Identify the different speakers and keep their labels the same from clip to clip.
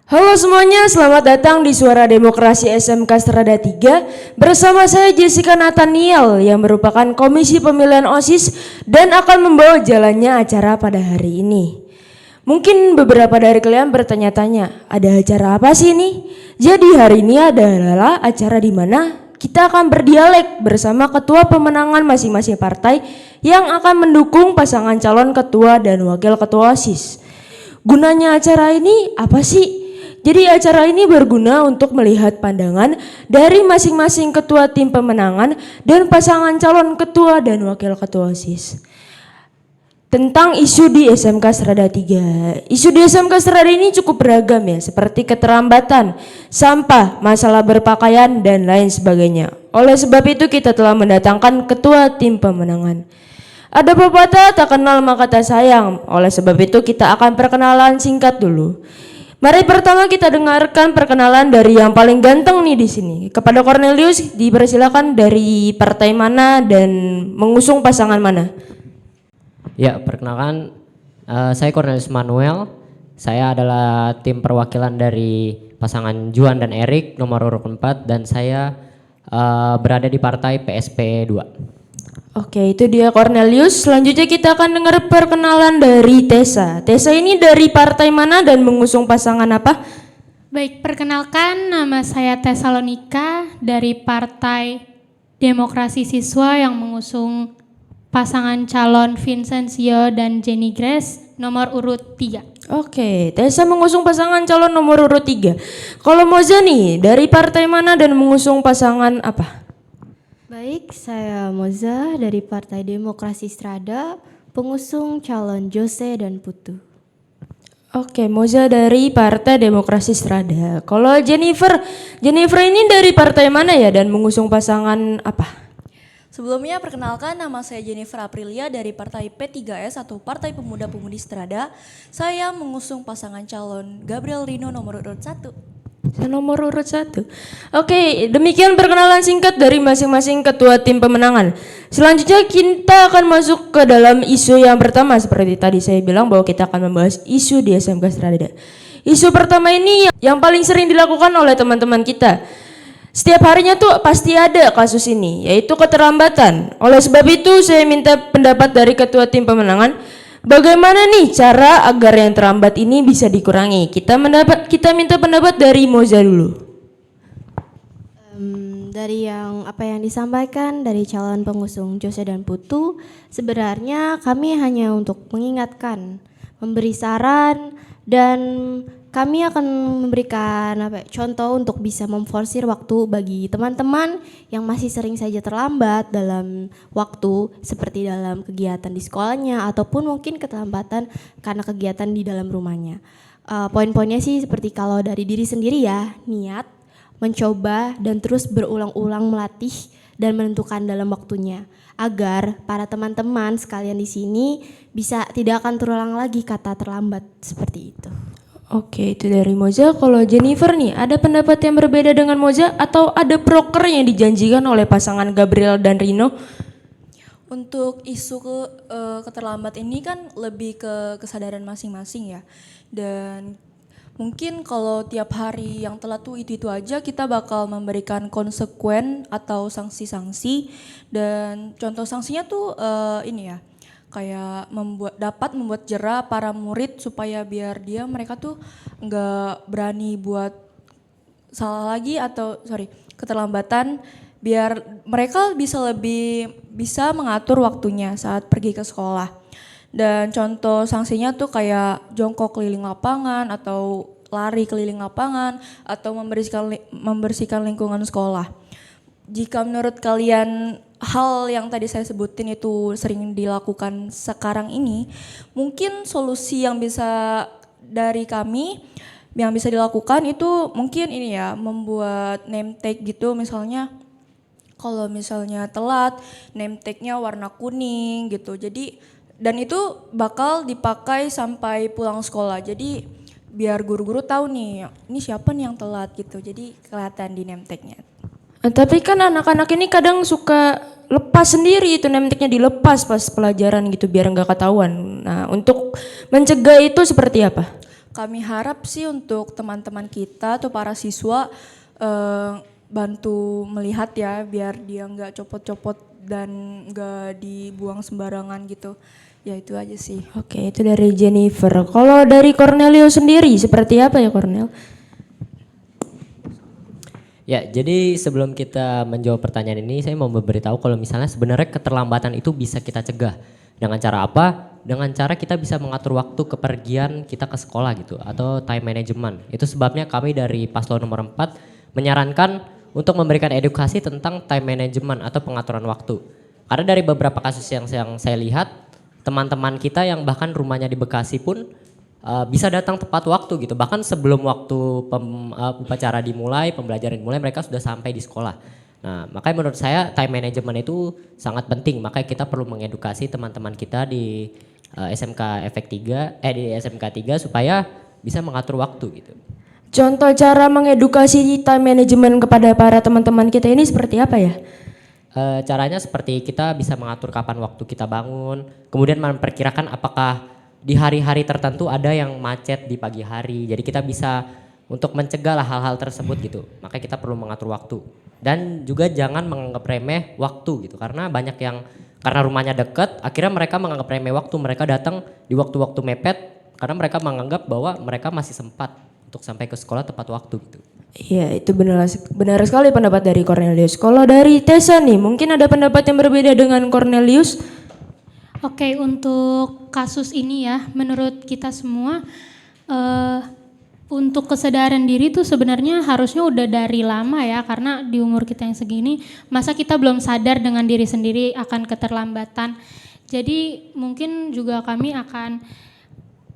Speaker 1: Halo semuanya, selamat datang di Suara Demokrasi SMK Strada 3 bersama saya Jessica Nathaniel yang merupakan Komisi Pemilihan OSIS dan akan membawa jalannya acara pada hari ini. Mungkin beberapa dari kalian bertanya-tanya, ada acara apa sih ini? Jadi hari ini adalah acara di mana kita akan berdialek bersama ketua pemenangan masing-masing partai yang akan mendukung pasangan calon ketua dan wakil ketua OSIS. Gunanya acara ini apa sih? Jadi acara ini berguna untuk melihat pandangan dari masing-masing ketua tim pemenangan dan pasangan calon ketua dan wakil ketua OSIS tentang isu di SMK Strada 3. Isu di SMK Strada ini cukup beragam ya, seperti keterlambatan, sampah, masalah berpakaian, dan lain sebagainya. Oleh sebab itu kita telah mendatangkan ketua tim pemenangan. Ada pepatah tak kenal maka tak sayang. Oleh sebab itu kita akan perkenalan singkat dulu. Mari pertama kita dengarkan perkenalan dari yang paling ganteng nih di sini. Kepada Cornelius dipersilakan dari partai mana dan mengusung pasangan mana.
Speaker 2: Ya, perkenalkan saya Cornelius Manuel. Saya adalah tim perwakilan dari pasangan Juan dan Erik nomor urut 4 dan saya berada di partai PSP 2.
Speaker 1: Oke, itu dia Cornelius. Selanjutnya kita akan dengar perkenalan dari Tessa. Tessa ini dari partai mana dan mengusung pasangan apa?
Speaker 3: Baik, perkenalkan nama saya Tesalonika dari Partai Demokrasi Siswa yang mengusung pasangan calon Vincencio dan Jenny Grace nomor urut 3.
Speaker 1: Oke, Tessa mengusung pasangan calon nomor urut 3. Kalau Moza nih, dari partai mana dan mengusung pasangan apa?
Speaker 4: Baik, saya Moza dari Partai Demokrasi Strada, pengusung calon Jose dan Putu.
Speaker 1: Oke, Moza dari Partai Demokrasi Strada. Kalau Jennifer ini dari partai mana ya dan mengusung pasangan apa?
Speaker 5: Sebelumnya perkenalkan nama saya Jennifer Aprilia dari Partai P3S atau Partai Pemuda-Pemudi Strada. Saya mengusung pasangan calon Gabriel Rino nomor urut 1.
Speaker 1: Nomor urut 1. Oke, demikian perkenalan singkat dari masing-masing ketua tim pemenangan. Selanjutnya kita akan masuk ke dalam isu yang pertama. Seperti tadi saya bilang bahwa kita akan membahas isu di SMK Strada. Isu pertama ini yang paling sering dilakukan oleh teman-teman kita. Setiap harinya tuh pasti ada kasus ini, yaitu keterlambatan. Oleh sebab itu saya minta pendapat dari ketua tim pemenangan. Bagaimana nih cara agar yang terlambat ini bisa dikurangi? Kita minta pendapat dari Moza dulu.
Speaker 4: Dari apa yang disampaikan dari calon pengusung Jose dan Putu, sebenarnya kami hanya untuk mengingatkan, memberi saran, dan kami akan memberikan contoh untuk bisa memforsir waktu bagi teman-teman yang masih sering saja terlambat dalam waktu seperti dalam kegiatan di sekolahnya ataupun mungkin keterlambatan karena kegiatan di dalam rumahnya. Poin-poinnya sih seperti kalau dari diri sendiri ya, niat, mencoba dan terus berulang-ulang melatih dan menentukan dalam waktunya agar para teman-teman sekalian di sini bisa tidak akan terulang lagi kata terlambat seperti itu.
Speaker 1: Oke, itu dari Moza. Kalau Jennifer nih, ada pendapat yang berbeda dengan Moza atau ada proker yang dijanjikan oleh pasangan Gabriel dan Rino?
Speaker 5: Untuk isu keterlambat ini kan lebih ke kesadaran masing-masing ya. Dan mungkin kalau tiap hari yang telat tuh itu aja kita bakal memberikan konsekuen atau sanksi-sanksi. Dan contoh sanksinya tuh ini ya, kayak dapat membuat jera para murid supaya biar mereka tuh nggak berani buat salah lagi atau keterlambatan, biar mereka bisa mengatur waktunya saat pergi ke sekolah. Dan contoh sanksinya tuh kayak jongkok keliling lapangan atau lari keliling lapangan atau membersihkan lingkungan sekolah. Jika menurut kalian hal yang tadi saya sebutin itu sering dilakukan sekarang ini, mungkin solusi yang bisa dari kami yang bisa dilakukan itu mungkin ini ya, membuat name tag gitu. Misalnya kalau misalnya telat, name tag-nya warna kuning gitu. Jadi dan itu bakal dipakai sampai pulang sekolah. Jadi biar guru-guru tahu nih, ini siapa nih yang telat gitu. Jadi kelihatan di name tag-nya.
Speaker 1: Tapi kan anak-anak ini kadang suka lepas sendiri, itu name tag-nya dilepas pas pelajaran gitu biar nggak ketahuan. Nah, untuk mencegah itu seperti apa?
Speaker 5: kami harap sih untuk teman-teman kita atau para siswa bantu melihat ya, biar dia nggak copot-copot dan nggak dibuang sembarangan gitu. Ya itu aja sih.
Speaker 1: Oke, itu dari Jennifer. Kalau dari Cornelio sendiri seperti apa ya Cornel?
Speaker 2: Ya, jadi sebelum kita menjawab pertanyaan ini, saya mau memberitahu kalau misalnya sebenarnya keterlambatan itu bisa kita cegah. Dengan cara apa? Dengan cara kita bisa mengatur waktu kepergian kita ke sekolah gitu, atau time management. Itu sebabnya kami dari Paslon nomor 4 menyarankan untuk memberikan edukasi tentang time management atau pengaturan waktu. Karena dari beberapa kasus yang saya lihat, teman-teman kita yang bahkan rumahnya di Bekasi pun bisa datang tepat waktu gitu. Bahkan sebelum waktu upacara dimulai, pembelajaran dimulai, mereka sudah sampai di sekolah. Nah, makanya menurut saya time management itu sangat penting. Makanya kita perlu mengedukasi teman-teman kita di SMK Efek 3 di SMK 3 supaya bisa mengatur waktu gitu.
Speaker 1: Contoh cara mengedukasi time management kepada para teman-teman kita ini seperti apa ya?
Speaker 2: Caranya seperti kita bisa mengatur kapan waktu kita bangun, kemudian memperkirakan apakah di hari-hari tertentu ada yang macet di pagi hari. Jadi kita bisa untuk mencegah hal-hal tersebut gitu. Makanya kita perlu mengatur waktu. Dan juga jangan menganggap remeh waktu gitu. Karena banyak yang karena rumahnya dekat, akhirnya mereka menganggap remeh waktu. Mereka datang di waktu-waktu mepet karena mereka menganggap bahwa mereka masih sempat untuk sampai ke sekolah tepat waktu gitu.
Speaker 1: Iya, itu benar sekali pendapat dari Cornelius. Kalau dari Tessa nih, mungkin ada pendapat yang berbeda dengan Cornelius?
Speaker 3: Oke, untuk kasus ini ya, menurut kita semua untuk kesadaran diri tuh sebenarnya harusnya udah dari lama ya, karena di umur kita yang segini, masa kita belum sadar dengan diri sendiri akan keterlambatan. Jadi mungkin juga kami akan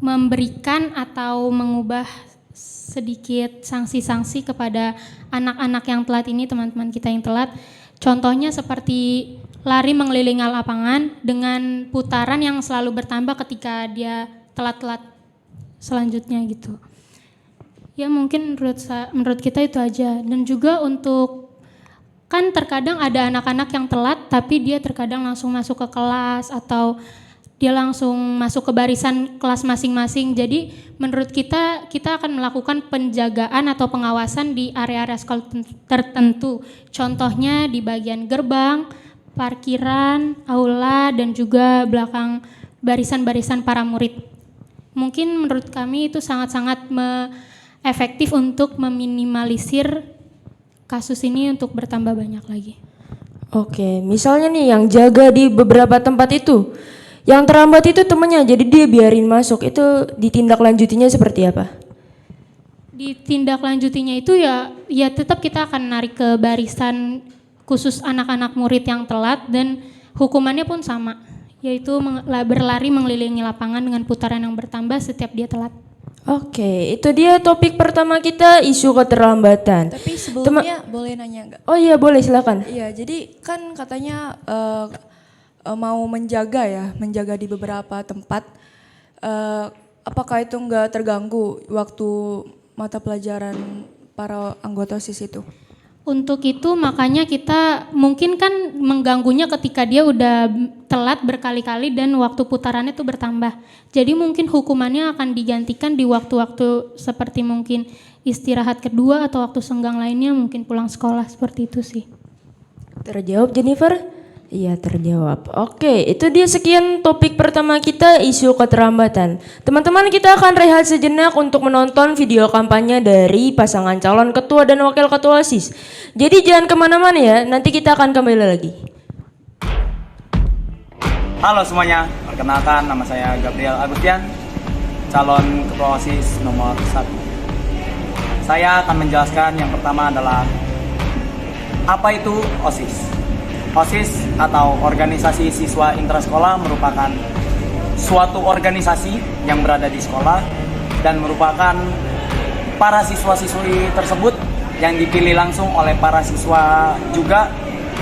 Speaker 3: memberikan atau mengubah sedikit sanksi-sanksi kepada anak-anak yang telat ini, teman-teman kita yang telat. Contohnya seperti lari mengelilingi lapangan dengan putaran yang selalu bertambah ketika dia telat-telat selanjutnya gitu. Ya mungkin menurut kita itu aja. Dan juga untuk, kan terkadang ada anak-anak yang telat tapi dia terkadang langsung masuk ke kelas atau dia langsung masuk ke barisan kelas masing-masing. Jadi menurut kita akan melakukan penjagaan atau pengawasan di area-area sekolah tertentu. Contohnya di bagian gerbang, parkiran, aula, dan juga belakang barisan-barisan para murid. Mungkin menurut kami itu sangat-sangat efektif untuk meminimalisir kasus ini untuk bertambah banyak lagi.
Speaker 1: Oke, misalnya nih yang jaga di beberapa tempat itu, yang terlambat itu temennya, jadi dia biarin masuk, itu ditindaklanjutinya seperti apa?
Speaker 3: Ditindaklanjutinya itu ya tetap kita akan narik ke barisan khusus anak-anak murid yang telat, dan hukumannya pun sama, yaitu berlari mengelilingi lapangan dengan putaran yang bertambah setiap dia telat.
Speaker 1: Oke, itu dia topik pertama kita, isu keterlambatan.
Speaker 5: Tapi sebelumnya boleh nanya nggak?
Speaker 1: Oh iya boleh, silakan.
Speaker 5: Iya, jadi kan katanya mau menjaga di beberapa tempat. Apakah itu nggak terganggu waktu mata pelajaran para anggota OSIS itu?
Speaker 3: Untuk itu makanya kita mungkin kan mengganggunya ketika dia udah telat berkali-kali dan waktu putarannya itu bertambah. Jadi mungkin hukumannya akan digantikan di waktu-waktu seperti mungkin istirahat kedua atau waktu senggang lainnya, mungkin pulang sekolah, seperti itu sih.
Speaker 1: Terjawab Jennifer? Iya terjawab. Oke, itu dia sekian topik pertama kita, isu keterlambatan. Teman-teman, kita akan rehat sejenak untuk menonton video kampanye dari pasangan calon ketua dan wakil ketua OSIS. Jadi jangan kemana-mana ya, nanti kita akan kembali lagi.
Speaker 6: Halo semuanya, perkenalkan nama saya Gabriel Agustian, calon ketua OSIS nomor 1. Saya akan menjelaskan yang pertama adalah apa itu OSIS. OSIS atau Organisasi Siswa Intrasekolah merupakan suatu organisasi yang berada di sekolah dan merupakan para siswa-siswi tersebut yang dipilih langsung oleh para siswa juga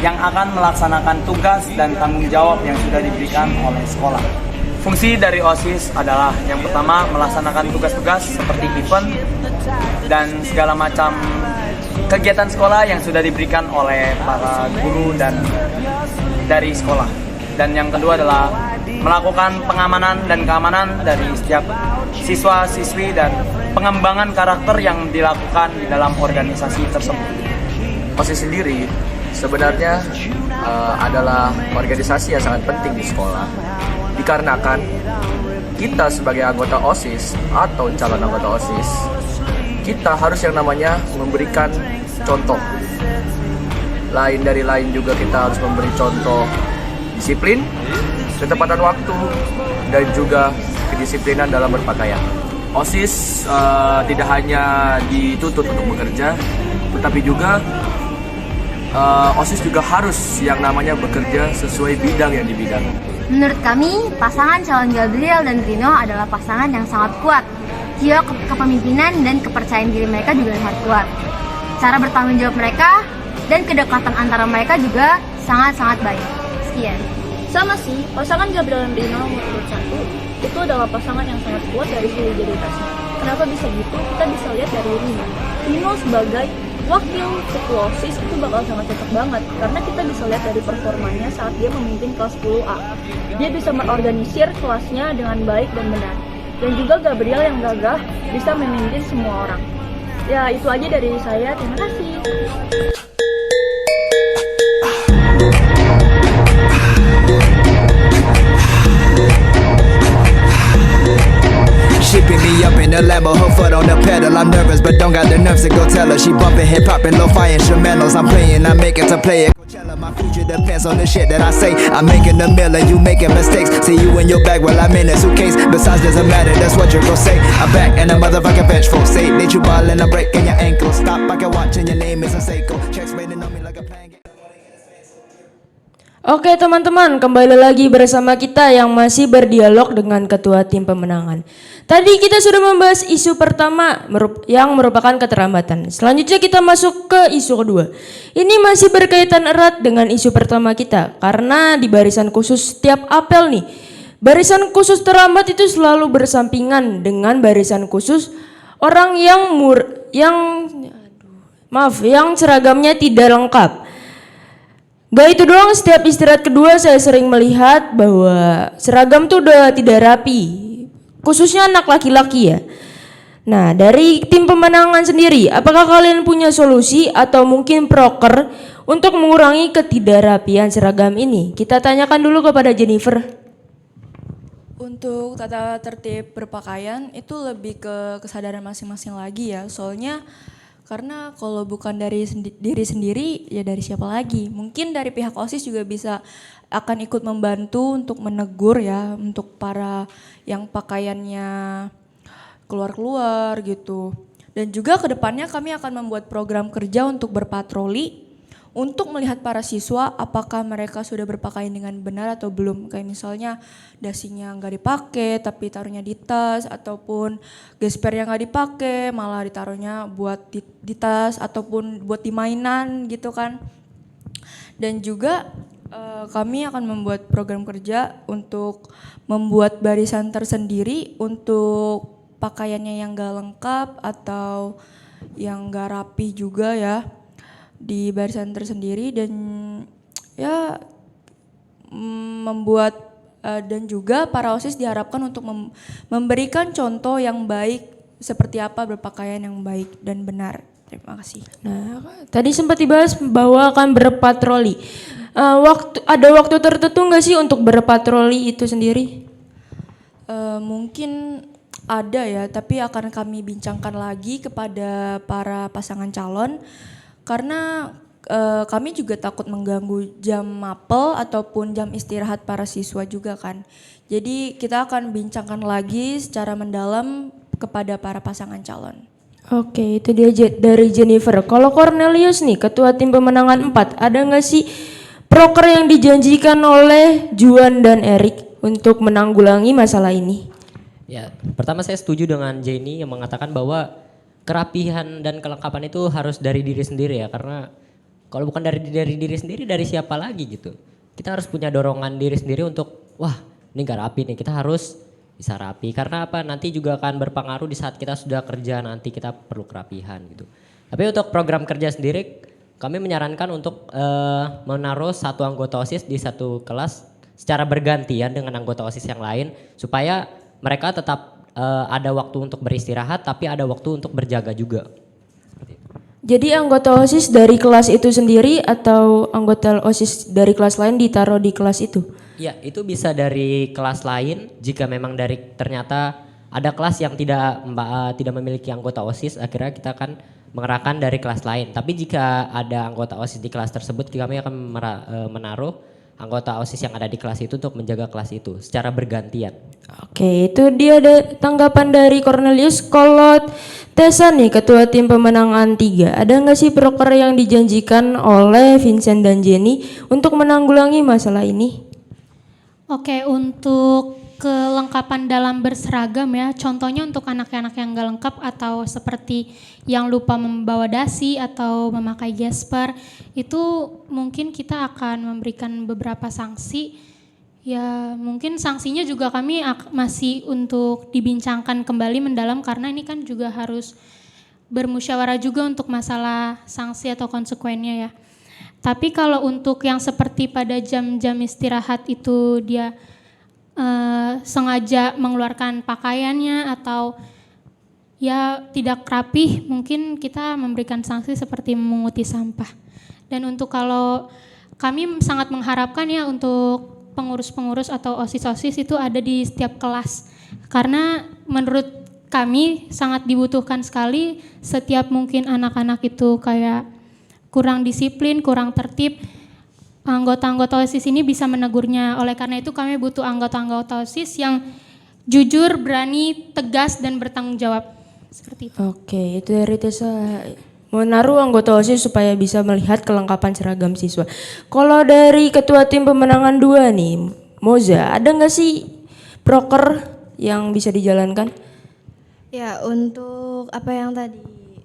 Speaker 6: yang akan melaksanakan tugas dan tanggung jawab yang sudah diberikan oleh sekolah. Fungsi dari OSIS adalah yang pertama melaksanakan tugas-tugas seperti event dan segala macam kegiatan sekolah yang sudah diberikan oleh para guru dan dari sekolah. Dan yang kedua adalah melakukan pengamanan dan keamanan dari setiap siswa-siswi dan pengembangan karakter yang dilakukan di dalam organisasi tersebut.
Speaker 7: OSIS sendiri sebenarnya adalah organisasi yang sangat penting di sekolah, dikarenakan kita sebagai anggota OSIS atau calon anggota OSIS, kita harus yang namanya memberikan contoh. Lain dari lain juga kita harus memberi contoh disiplin, ketepatan waktu, dan juga kedisiplinan dalam berpakaian. OSIS tidak hanya dituntut untuk bekerja, tetapi juga OSIS juga harus yang namanya bekerja sesuai bidang yang dibidangi.
Speaker 8: Menurut kami, pasangan calon Gabriel dan Rino adalah pasangan yang sangat kuat. Jiwa kepemimpinan dan kepercayaan diri mereka juga sangat kuat. Cara bertanggung jawab mereka dan kedekatan antara mereka juga sangat-sangat baik. Sekian.
Speaker 9: Sama sih, pasangan Gabriel dan Rino nomor urut 1 itu adalah pasangan yang sangat kuat dari segi identitasnya. Kenapa bisa gitu? Kita bisa lihat dari Rino. Rino sebagai wakil ketua OSIS itu bakal sangat cocok banget karena kita bisa lihat dari performanya saat dia memimpin kelas 10A. Dia bisa mengorganisir kelasnya dengan baik dan benar. Dan juga Gabriel yang gagah bisa memimpin semua orang. Ya itu aja dari saya, terima kasih.
Speaker 10: She pick me up in the Lambo, her foot on the pedal. I'm nervous, but don't got the nerves to go tell her. She bumping hip hop and lo-fi instrumentals. I'm playing, I make it to play it. Coachella, my future depends on the shit that I say. I'm making a million, you making mistakes. See you in your bag while I'm in a suitcase. Besides, doesn't matter, that's what you gon' say. I'm back and a motherfucking vengeful. Say that you ballin', I'm breaking your ankle. Stop, I can watch and your name isn't Seiko. Checks waiting on me like a plan.
Speaker 1: Oke teman-teman, kembali lagi bersama kita yang masih berdialog dengan ketua tim pemenangan. Tadi kita sudah membahas isu pertama yang merupakan keterlambatan. Selanjutnya kita masuk ke isu kedua. Ini masih berkaitan erat dengan isu pertama kita, karena di barisan khusus setiap apel nih, barisan khusus terlambat itu selalu bersampingan dengan barisan khusus orang yang seragamnya tidak lengkap. Gak itu doang, setiap istirahat kedua saya sering melihat bahwa seragam tuh udah tidak rapi, khususnya anak laki-laki ya. Nah, dari tim pemenangan sendiri, apakah kalian punya solusi atau mungkin proker untuk mengurangi ketidakrapian seragam ini? Kita tanyakan dulu kepada Jennifer.
Speaker 5: Untuk tata tertib berpakaian itu lebih ke kesadaran masing-masing lagi ya, soalnya karena kalau bukan dari diri sendiri, ya dari siapa lagi? Mungkin dari pihak OSIS juga akan ikut membantu untuk menegur ya, untuk para yang pakaiannya keluar-keluar gitu. Dan juga kedepannya kami akan membuat program kerja untuk berpatroli, untuk melihat para siswa apakah mereka sudah berpakaian dengan benar atau belum. Kayak misalnya dasinya nggak dipakai tapi taruhnya di tas, ataupun gespernya nggak dipakai malah ditaruhnya buat di tas ataupun buat di mainan gitu kan. Dan juga kami akan membuat program kerja untuk membuat barisan tersendiri untuk pakaiannya yang nggak lengkap atau yang nggak rapi juga ya, di barisan tersendiri. Dan ya membuat dan juga para OSIS diharapkan untuk memberikan contoh yang baik seperti apa berpakaian yang baik dan benar. Terima kasih.
Speaker 1: Nah, tadi sempat dibahas bahwa akan berpatroli. Ada waktu tertentu nggak sih untuk berpatroli itu sendiri?
Speaker 5: Mungkin ada ya, tapi akan kami bincangkan lagi kepada para pasangan calon. Karena kami juga takut mengganggu jam mapel ataupun jam istirahat para siswa juga kan. Jadi kita akan bincangkan lagi secara mendalam kepada para pasangan calon.
Speaker 1: Oke, itu dia dari Jennifer. Kalau Cornelius nih, ketua tim pemenangan 4, ada nggak sih proker yang dijanjikan oleh Juan dan Erik untuk menanggulangi masalah ini?
Speaker 2: Ya, pertama saya setuju dengan Jenny yang mengatakan bahwa kerapihan dan kelengkapan itu harus dari diri sendiri ya, karena kalau bukan dari diri sendiri, dari siapa lagi gitu. Kita harus punya dorongan diri sendiri untuk, wah ini gak rapi nih, kita harus bisa rapi. Karena apa, nanti juga akan berpengaruh di saat kita sudah kerja, nanti kita perlu kerapihan gitu. Tapi untuk program kerja sendiri, kami menyarankan untuk menaruh satu anggota OSIS di satu kelas secara bergantian dengan anggota OSIS yang lain, supaya mereka tetap ada waktu untuk beristirahat tapi ada waktu untuk berjaga juga.
Speaker 1: Jadi anggota OSIS dari kelas itu sendiri atau anggota OSIS dari kelas lain ditaruh di kelas itu?
Speaker 2: Ya, itu bisa dari kelas lain jika memang dari ternyata ada kelas yang tidak memiliki anggota OSIS, akhirnya kita akan mengerahkan dari kelas lain. Tapi jika ada anggota OSIS di kelas tersebut, kami akan menaruh anggota OSIS yang ada di kelas itu untuk menjaga kelas itu secara bergantian.
Speaker 1: Oke, itu dia ada tanggapan dari Cornelius. Kalau Tessa nih, ketua tim pemenangan 3, ada nggak sih proker yang dijanjikan oleh Vincent dan Jenny untuk menanggulangi masalah ini?
Speaker 3: Oke, untuk kelengkapan dalam berseragam ya, contohnya untuk anak-anak yang nggak lengkap atau seperti yang lupa membawa dasi atau memakai gesper, itu mungkin kita akan memberikan beberapa sanksi. Ya mungkin sanksinya juga kami masih untuk dibincangkan kembali mendalam karena ini kan juga harus bermusyawarah juga untuk masalah sanksi atau konsekuennya ya. Tapi kalau untuk yang seperti pada jam-jam istirahat itu dia sengaja mengeluarkan pakaiannya atau ya tidak rapih, mungkin kita memberikan sanksi seperti memunguti sampah. Dan untuk kalau kami sangat mengharapkan ya untuk pengurus-pengurus atau OSIS-OSIS itu ada di setiap kelas. Karena menurut kami sangat dibutuhkan sekali setiap mungkin anak-anak itu kayak kurang disiplin, kurang tertib. Anggota-anggota OSIS ini bisa menegurnya. Oleh karena itu kami butuh anggota-anggota OSIS yang jujur, berani, tegas, dan bertanggung jawab. Seperti itu.
Speaker 1: Oke, itu dari Tessa. Menaruh anggota OSIS supaya bisa melihat kelengkapan seragam siswa. Kalau dari ketua tim pemenangan 2 nih, Moza, ada nggak sih proker yang bisa dijalankan?
Speaker 4: Ya, untuk apa yang tadi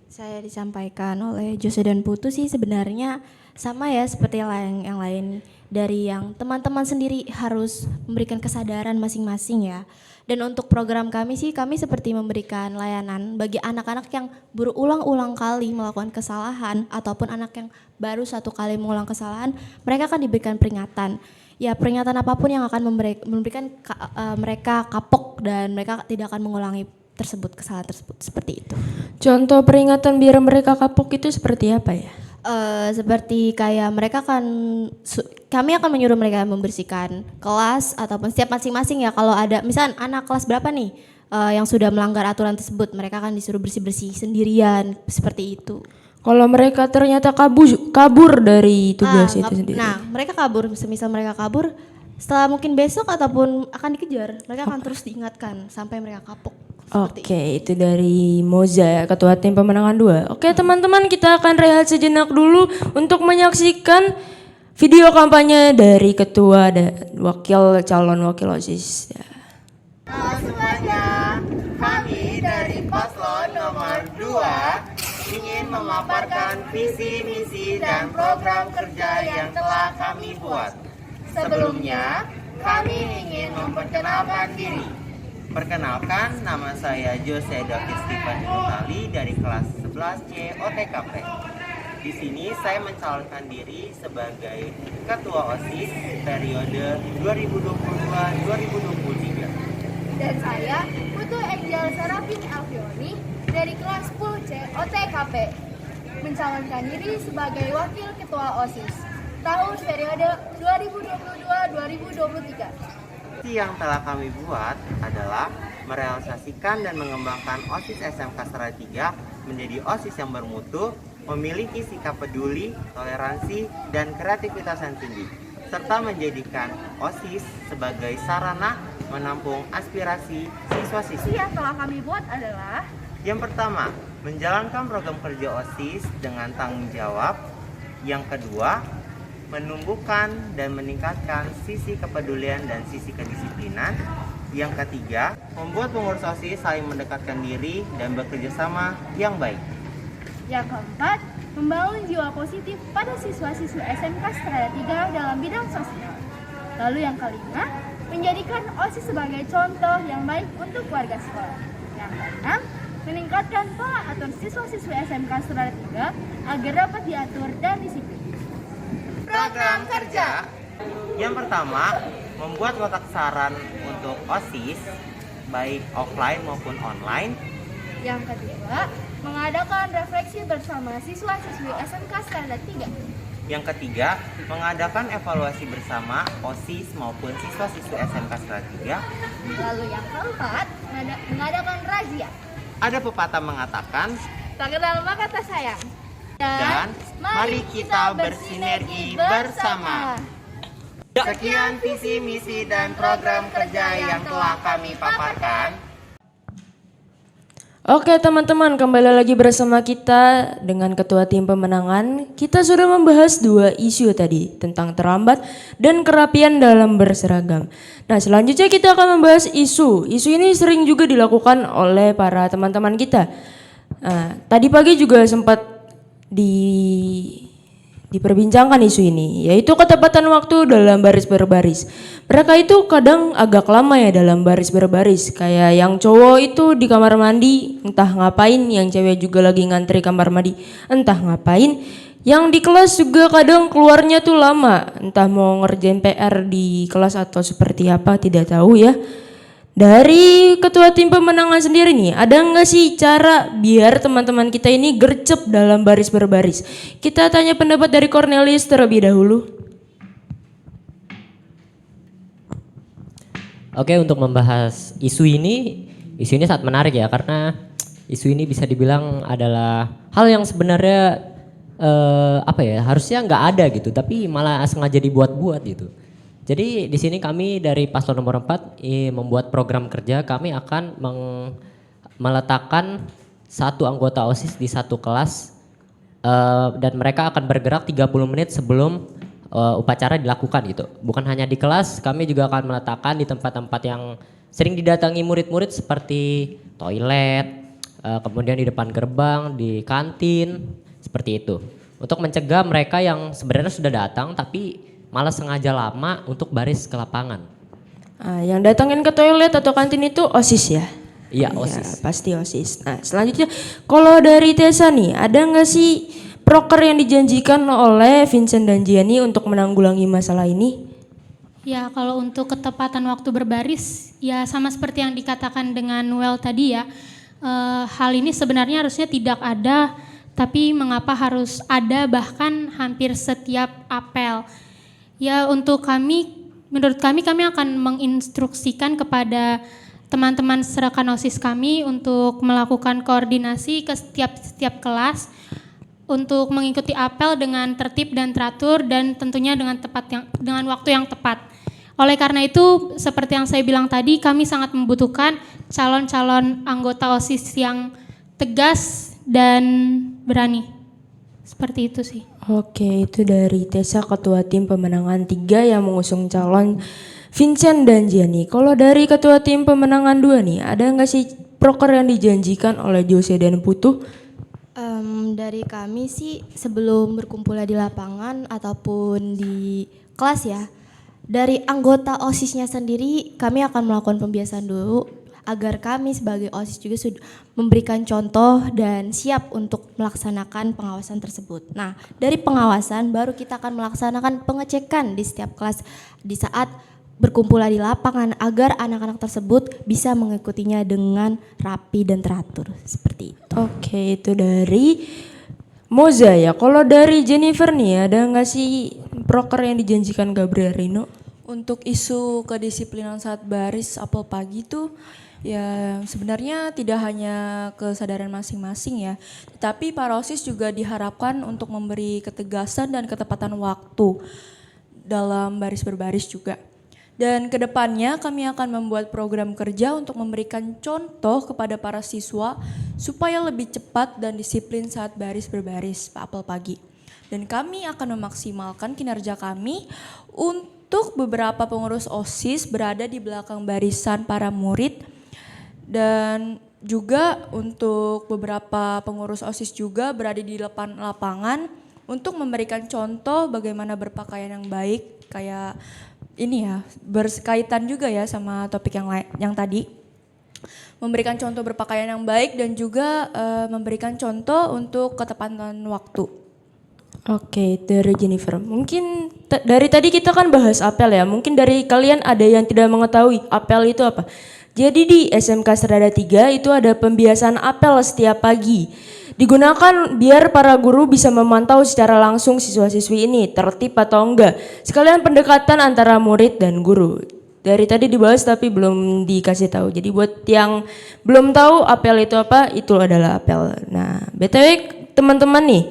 Speaker 4: saya disampaikan oleh Jose dan Putu sih sebenarnya sama ya seperti yang lain, dari yang teman-teman sendiri harus memberikan kesadaran masing-masing ya. Dan untuk program kami sih, kami seperti memberikan layanan bagi anak-anak yang berulang-ulang kali melakukan kesalahan ataupun anak yang baru 1 kali mengulang kesalahan, mereka akan diberikan peringatan. Ya peringatan apapun yang akan memberikan mereka kapok dan mereka tidak akan mengulangi kesalahan tersebut, seperti itu.
Speaker 1: Contoh peringatan biar mereka kapok itu seperti apa ya?
Speaker 4: Seperti kayak mereka kami akan menyuruh mereka membersihkan kelas ataupun setiap masing-masing ya. Kalau ada misalnya anak kelas berapa nih yang sudah melanggar aturan tersebut, mereka akan disuruh bersih-bersih sendirian, seperti itu.
Speaker 1: Kalau mereka ternyata kabur dari tugas itu sendiri.
Speaker 4: Nah, mereka kabur, semisal mereka kabur, setelah mungkin besok ataupun akan dikejar, mereka akan terus diingatkan sampai mereka kapok.
Speaker 1: Oke, itu dari Moza ya, ketua tim pemenangan 2. Oke teman-teman, kita akan rehat sejenak dulu untuk menyaksikan video kampanye dari ketua dan calon wakil OSIS.
Speaker 11: Halo semuanya, kami dari paslon nomor 2 ingin memaparkan visi, misi, dan program kerja yang telah kami buat. Sebelumnya, kami ingin memperkenalkan diri. Perkenalkan, nama saya Jose David Stephen Nutali dari kelas 11C OTKP. Di sini saya mencalonkan diri sebagai Ketua OSIS periode 2022-2023.
Speaker 8: Dan saya Putu Angel Serafin Alfioni dari kelas 10C OTKP mencalonkan diri sebagai Wakil Ketua OSIS tahun periode 2022-2023.
Speaker 11: Yang telah kami buat adalah merealisasikan dan mengembangkan OSIS SMK Serati 3 menjadi OSIS yang bermutu, memiliki sikap peduli, toleransi, dan kreativitas yang tinggi, serta menjadikan OSIS sebagai sarana menampung aspirasi siswa-siswi.
Speaker 8: Yang telah kami buat adalah
Speaker 11: yang pertama, menjalankan program kerja OSIS dengan tanggung jawab. Yang kedua, menumbuhkan dan meningkatkan sisi kepedulian dan sisi kedisiplinan. Yang ketiga, membuat pengurus OSIS saling mendekatkan diri dan bekerja sama yang baik.
Speaker 8: Yang keempat, membangun jiwa positif pada siswa-siswa SMK Strada 3 dalam bidang sosial. Lalu yang kelima, menjadikan OSIS sebagai contoh yang baik untuk warga sekolah. Yang keenam, meningkatkan pola atur siswa-siswi SMK Strada 3 agar dapat diatur dan disiplin.
Speaker 11: Program kerja. Yang pertama, membuat kotak saran untuk OSIS baik offline maupun online.
Speaker 8: Yang kedua, mengadakan refleksi bersama siswa-siswi SMK Strada 3.
Speaker 11: Yang ketiga, mengadakan evaluasi bersama OSIS maupun siswa-siswi SMK Strada 3.
Speaker 8: Lalu yang keempat, mengadakan razia.
Speaker 11: Ada pepatah mengatakan,
Speaker 8: Tak kenal maka tak sayang.
Speaker 11: dan mari kita bersinergi bersama. Sekian visi, misi, dan program kerja yang telah kami paparkan.
Speaker 1: Oke teman-teman, kembali lagi bersama kita dengan Ketua Tim Pemenangan. Kita sudah membahas 2 isu tadi tentang terlambat dan kerapian dalam berseragam. Nah selanjutnya kita akan membahas isu. Isu ini sering juga dilakukan oleh para teman-teman kita. Nah, tadi pagi juga sempat diperbincangkan isu ini, yaitu ketepatan waktu dalam baris berbaris. Mereka itu kadang agak lama ya dalam baris berbaris, kayak yang cowok itu di kamar mandi entah ngapain, yang cewek juga lagi ngantri kamar mandi entah ngapain, yang di kelas juga kadang keluarnya tuh lama, entah mau ngerjain PR di kelas atau seperti apa tidak tahu ya. Dari Ketua Tim Pemenangan sendiri nih, ada nggak sih cara biar teman-teman kita ini gercep dalam baris berbaris? Kita tanya pendapat dari Cornelius terlebih dahulu.
Speaker 2: Oke, untuk membahas isu ini sangat menarik ya, karena isu ini bisa dibilang adalah hal yang sebenarnya harusnya nggak ada gitu, tapi malah sengaja dibuat-buat gitu. Jadi di sini kami dari Paslon nomor 4 membuat program kerja. Kami akan meletakkan 1 anggota OSIS di 1 kelas dan mereka akan bergerak 30 menit sebelum upacara dilakukan gitu. Bukan hanya di kelas, kami juga akan meletakkan di tempat-tempat yang sering didatangi murid-murid seperti toilet, kemudian di depan gerbang, di kantin, seperti itu. Untuk mencegah mereka yang sebenarnya sudah datang tapi malah sengaja lama untuk baris ke lapangan.
Speaker 1: Yang datangin ke toilet atau kantin itu OSIS ya?
Speaker 2: Iya, OSIS.
Speaker 1: Ya, pasti OSIS. Nah selanjutnya, kalau dari Tessa nih, ada nggak sih proker yang dijanjikan oleh Vincent dan Gianni untuk menanggulangi masalah ini?
Speaker 3: Ya, kalau untuk ketepatan waktu berbaris, ya sama seperti yang dikatakan dengan Noel tadi ya, hal ini sebenarnya harusnya tidak ada, tapi mengapa harus ada bahkan hampir setiap apel. Ya, untuk kami, menurut kami akan menginstruksikan kepada teman-teman rekan OSIS kami untuk melakukan koordinasi ke setiap kelas untuk mengikuti apel dengan tertib dan teratur dan tentunya dengan waktu yang tepat. Oleh karena itu, seperti yang saya bilang tadi, kami sangat membutuhkan calon-calon anggota OSIS yang tegas dan berani. Seperti itu sih.
Speaker 1: Oke, itu dari Tessa, Ketua Tim Pemenangan 3 yang mengusung calon Vincent dan Gianni. Kalau dari Ketua Tim Pemenangan 2 nih, ada nggak sih proker yang dijanjikan oleh Jose dan Putu?
Speaker 4: Dari kami sih sebelum berkumpul di lapangan ataupun di kelas ya, dari anggota OSISnya sendiri kami akan melakukan pembiasaan dulu agar kami sebagai OSIS juga sudah memberikan contoh dan siap untuk melaksanakan pengawasan tersebut. Nah, dari pengawasan baru kita akan melaksanakan pengecekan di setiap kelas di saat berkumpul di lapangan agar anak-anak tersebut bisa mengikutinya dengan rapi dan teratur seperti itu.
Speaker 1: Oke, itu dari Moza ya. Kalau dari Jennifer nih, ada nggak sih proker yang dijanjikan Gabriel Rino?
Speaker 5: Untuk isu kedisiplinan saat baris apel pagi tuh ya sebenarnya tidak hanya kesadaran masing-masing ya, tapi para OSIS juga diharapkan untuk memberi ketegasan dan ketepatan waktu dalam baris berbaris juga. Dan kedepannya kami akan membuat program kerja untuk memberikan contoh kepada para siswa supaya lebih cepat dan disiplin saat baris berbaris apel pagi. Dan kami akan memaksimalkan kinerja kami untuk beberapa pengurus OSIS berada di belakang barisan para murid, dan juga untuk beberapa pengurus OSIS juga berada di depan lapangan untuk memberikan contoh bagaimana berpakaian yang baik, kayak ini ya, berkaitan juga ya sama topik yang tadi. Memberikan contoh berpakaian yang baik dan juga memberikan contoh untuk ketepatan waktu.
Speaker 1: Oke, dari Jennifer. Mungkin dari tadi kita kan bahas apel ya. Mungkin dari kalian ada yang tidak mengetahui apel itu apa. Jadi di SMK Serada 3 itu ada pembiasaan apel setiap pagi. Digunakan biar para guru bisa memantau secara langsung siswa-siswi ini tertib atau enggak. Sekalian pendekatan antara murid dan guru. Dari tadi dibahas tapi belum dikasih tahu. Jadi buat yang belum tahu apel itu apa, itu adalah apel. Nah, BTW teman-teman nih,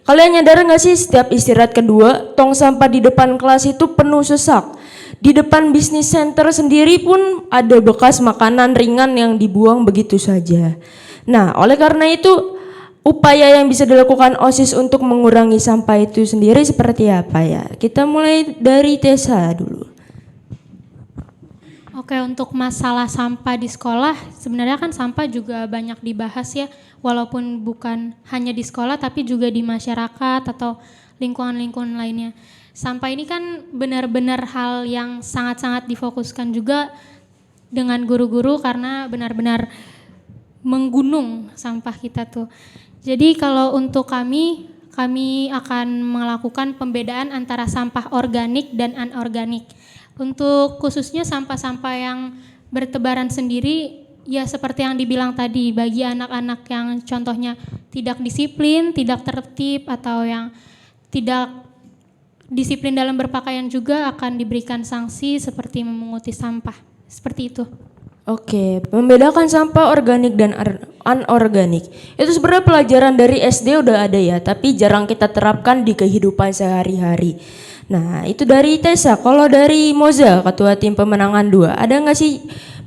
Speaker 1: kalian nyadar nggak sih setiap istirahat kedua, tong sampah di depan kelas itu penuh sesak. Di depan bisnis center sendiri pun ada bekas makanan ringan yang dibuang begitu saja. Nah, oleh karena itu, upaya yang bisa dilakukan OSIS untuk mengurangi sampah itu sendiri seperti apa ya? Kita mulai dari Tessa dulu.
Speaker 3: Oke, untuk masalah sampah di sekolah, sebenarnya kan sampah juga banyak dibahas ya, walaupun bukan hanya di sekolah tapi juga di masyarakat atau lingkungan-lingkungan lainnya. Sampah ini kan benar-benar hal yang sangat-sangat difokuskan juga dengan guru-guru karena benar-benar menggunung sampah kita tuh. Jadi kalau untuk kami akan melakukan pembedaan antara sampah organik dan anorganik. Untuk khususnya sampah-sampah yang bertebaran sendiri, ya seperti yang dibilang tadi, bagi anak-anak yang contohnya tidak disiplin, tidak tertib, atau yang tidak disiplin dalam berpakaian juga akan diberikan sanksi seperti memunguti sampah. Seperti itu.
Speaker 1: Oke, membedakan sampah organik dan anorganik. Itu sebenarnya pelajaran dari SD udah ada ya, tapi jarang kita terapkan di kehidupan sehari-hari. Nah, itu dari Tessa. Kalau dari Moza, Ketua Tim Pemenangan 2, ada nggak sih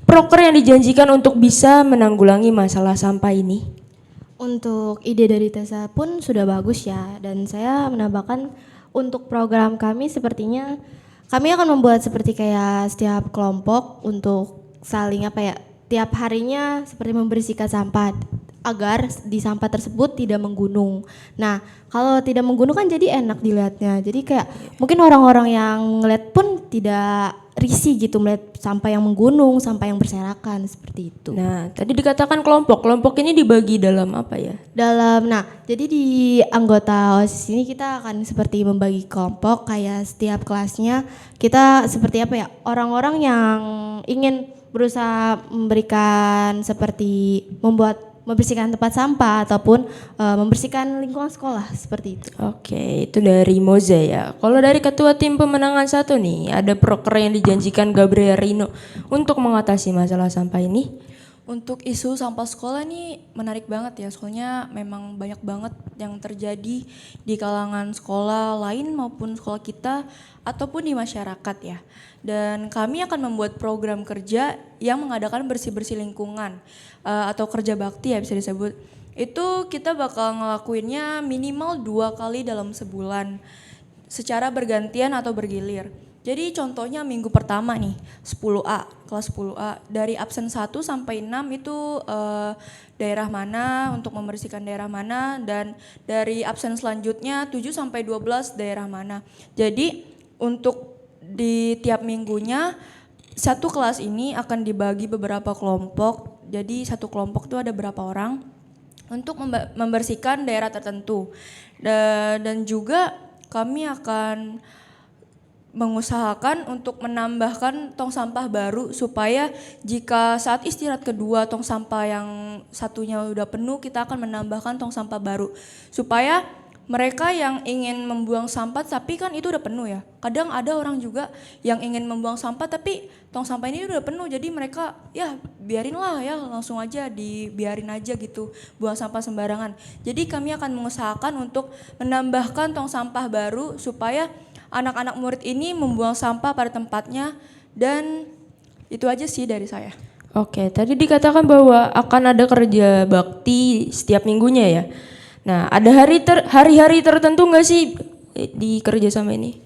Speaker 1: proker yang dijanjikan untuk bisa menanggulangi masalah sampah ini?
Speaker 4: Untuk ide dari Tessa pun sudah bagus ya, dan saya menambahkan untuk program kami sepertinya kami akan membuat seperti kayak setiap kelompok untuk saling tiap harinya seperti membersihkan sampah agar di sampah tersebut tidak menggunung. Nah, kalau tidak menggunung kan jadi enak dilihatnya. Jadi kayak mungkin orang-orang yang ngeliat pun tidak risih gitu melihat sampah yang menggunung, sampah yang berserakan seperti itu.
Speaker 1: Nah, tadi dikatakan kelompok. Kelompok ini dibagi dalam apa ya?
Speaker 4: Jadi di anggota OSIS ini kita akan seperti membagi kelompok kayak setiap kelasnya kita seperti orang-orang yang ingin berusaha memberikan seperti membersihkan tempat sampah ataupun membersihkan lingkungan sekolah seperti itu.
Speaker 1: Oke, itu dari Moza ya. Kalau dari Ketua Tim Pemenangan 1 nih, ada proker yang dijanjikan Gabriel Rino untuk mengatasi masalah sampah ini?
Speaker 5: Untuk isu sampah sekolah ini menarik banget ya, soalnya memang banyak banget yang terjadi di kalangan sekolah lain maupun sekolah kita ataupun di masyarakat ya. Dan kami akan membuat program kerja yang mengadakan bersih-bersih lingkungan atau kerja bakti ya bisa disebut. Itu kita bakal ngelakuinnya minimal 2 kali dalam sebulan secara bergantian atau bergilir. Jadi contohnya minggu pertama nih 10A, kelas 10A dari absen 1 sampai 6 itu daerah mana untuk membersihkan daerah mana, dan dari absen selanjutnya 7 sampai 12 daerah mana. Jadi untuk di tiap minggunya satu kelas ini akan dibagi beberapa kelompok. Jadi satu kelompok itu ada berapa orang untuk membersihkan daerah tertentu. Dan juga kami akan mengusahakan untuk menambahkan tong sampah baru supaya jika saat istirahat kedua tong sampah yang satunya udah penuh, kita akan menambahkan tong sampah baru supaya mereka yang ingin membuang sampah tapi kan itu udah penuh ya. Kadang ada orang juga yang ingin membuang sampah tapi tong sampah ini udah penuh, jadi mereka ya biarinlah ya, langsung aja dibiarin aja gitu buang sampah sembarangan. Jadi kami akan mengusahakan untuk menambahkan tong sampah baru supaya anak-anak murid ini membuang sampah pada tempatnya, dan itu aja sih dari saya.
Speaker 1: Oke, tadi dikatakan bahwa akan ada kerja bakti setiap minggunya ya. Nah, ada hari-hari tertentu nggak sih di kerjasama ini?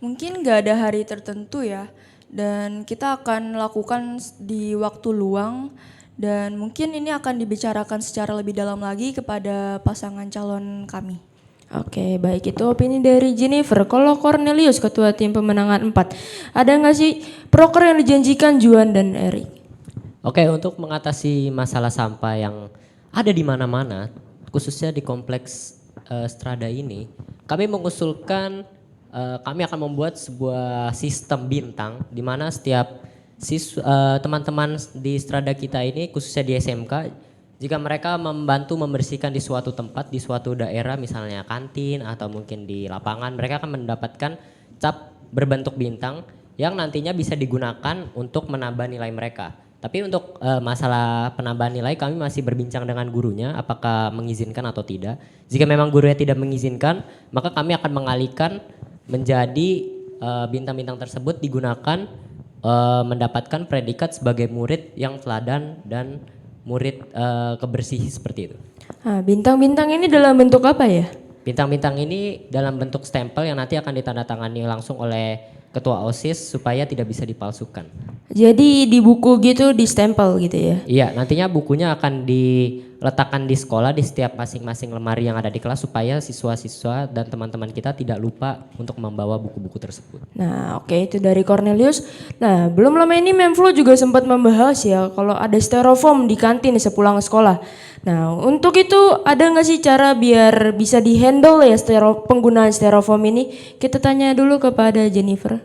Speaker 5: Mungkin nggak ada hari tertentu ya, dan kita akan lakukan di waktu luang, dan mungkin ini akan dibicarakan secara lebih dalam lagi kepada pasangan calon kami.
Speaker 1: Oke, baik, itu opini dari Jennifer. Kalau Cornelius, Ketua Tim Pemenangan 4, ada nggak sih proker yang dijanjikan Juan dan Erik?
Speaker 2: Oke, untuk mengatasi masalah sampah yang ada di mana-mana, khususnya di kompleks Strada ini, kami mengusulkan kami akan membuat sebuah sistem bintang di mana setiap teman-teman di strada kita ini khususnya di SMK, jika mereka membantu membersihkan di suatu tempat, di suatu daerah misalnya kantin atau mungkin di lapangan, mereka akan mendapatkan cap berbentuk bintang yang nantinya bisa digunakan untuk menambah nilai mereka. Tapi untuk masalah penambahan nilai kami masih berbincang dengan gurunya apakah mengizinkan atau tidak. Jika memang gurunya tidak mengizinkan, maka kami akan mengalihkan menjadi bintang-bintang tersebut digunakan mendapatkan predikat sebagai murid yang teladan dan murid kebersih seperti itu.
Speaker 1: Nah, bintang-bintang ini dalam bentuk apa ya?
Speaker 2: Bintang-bintang ini dalam bentuk stempel yang nanti akan ditandatangani langsung oleh ketua OSIS supaya tidak bisa dipalsukan.
Speaker 1: Jadi di buku gitu di stempel gitu ya?
Speaker 2: Iya, nantinya bukunya akan diletakkan di sekolah di setiap masing-masing lemari yang ada di kelas supaya siswa-siswa dan teman-teman kita tidak lupa untuk membawa buku-buku tersebut.
Speaker 1: Nah oke, itu dari Cornelius. Nah belum lama ini Memflo juga sempat membahas ya kalau ada styrofoam di kantin sepulang sekolah. Nah untuk itu ada nggak sih cara biar bisa dihandle ya penggunaan styrofoam ini? Kita tanya dulu kepada Jennifer.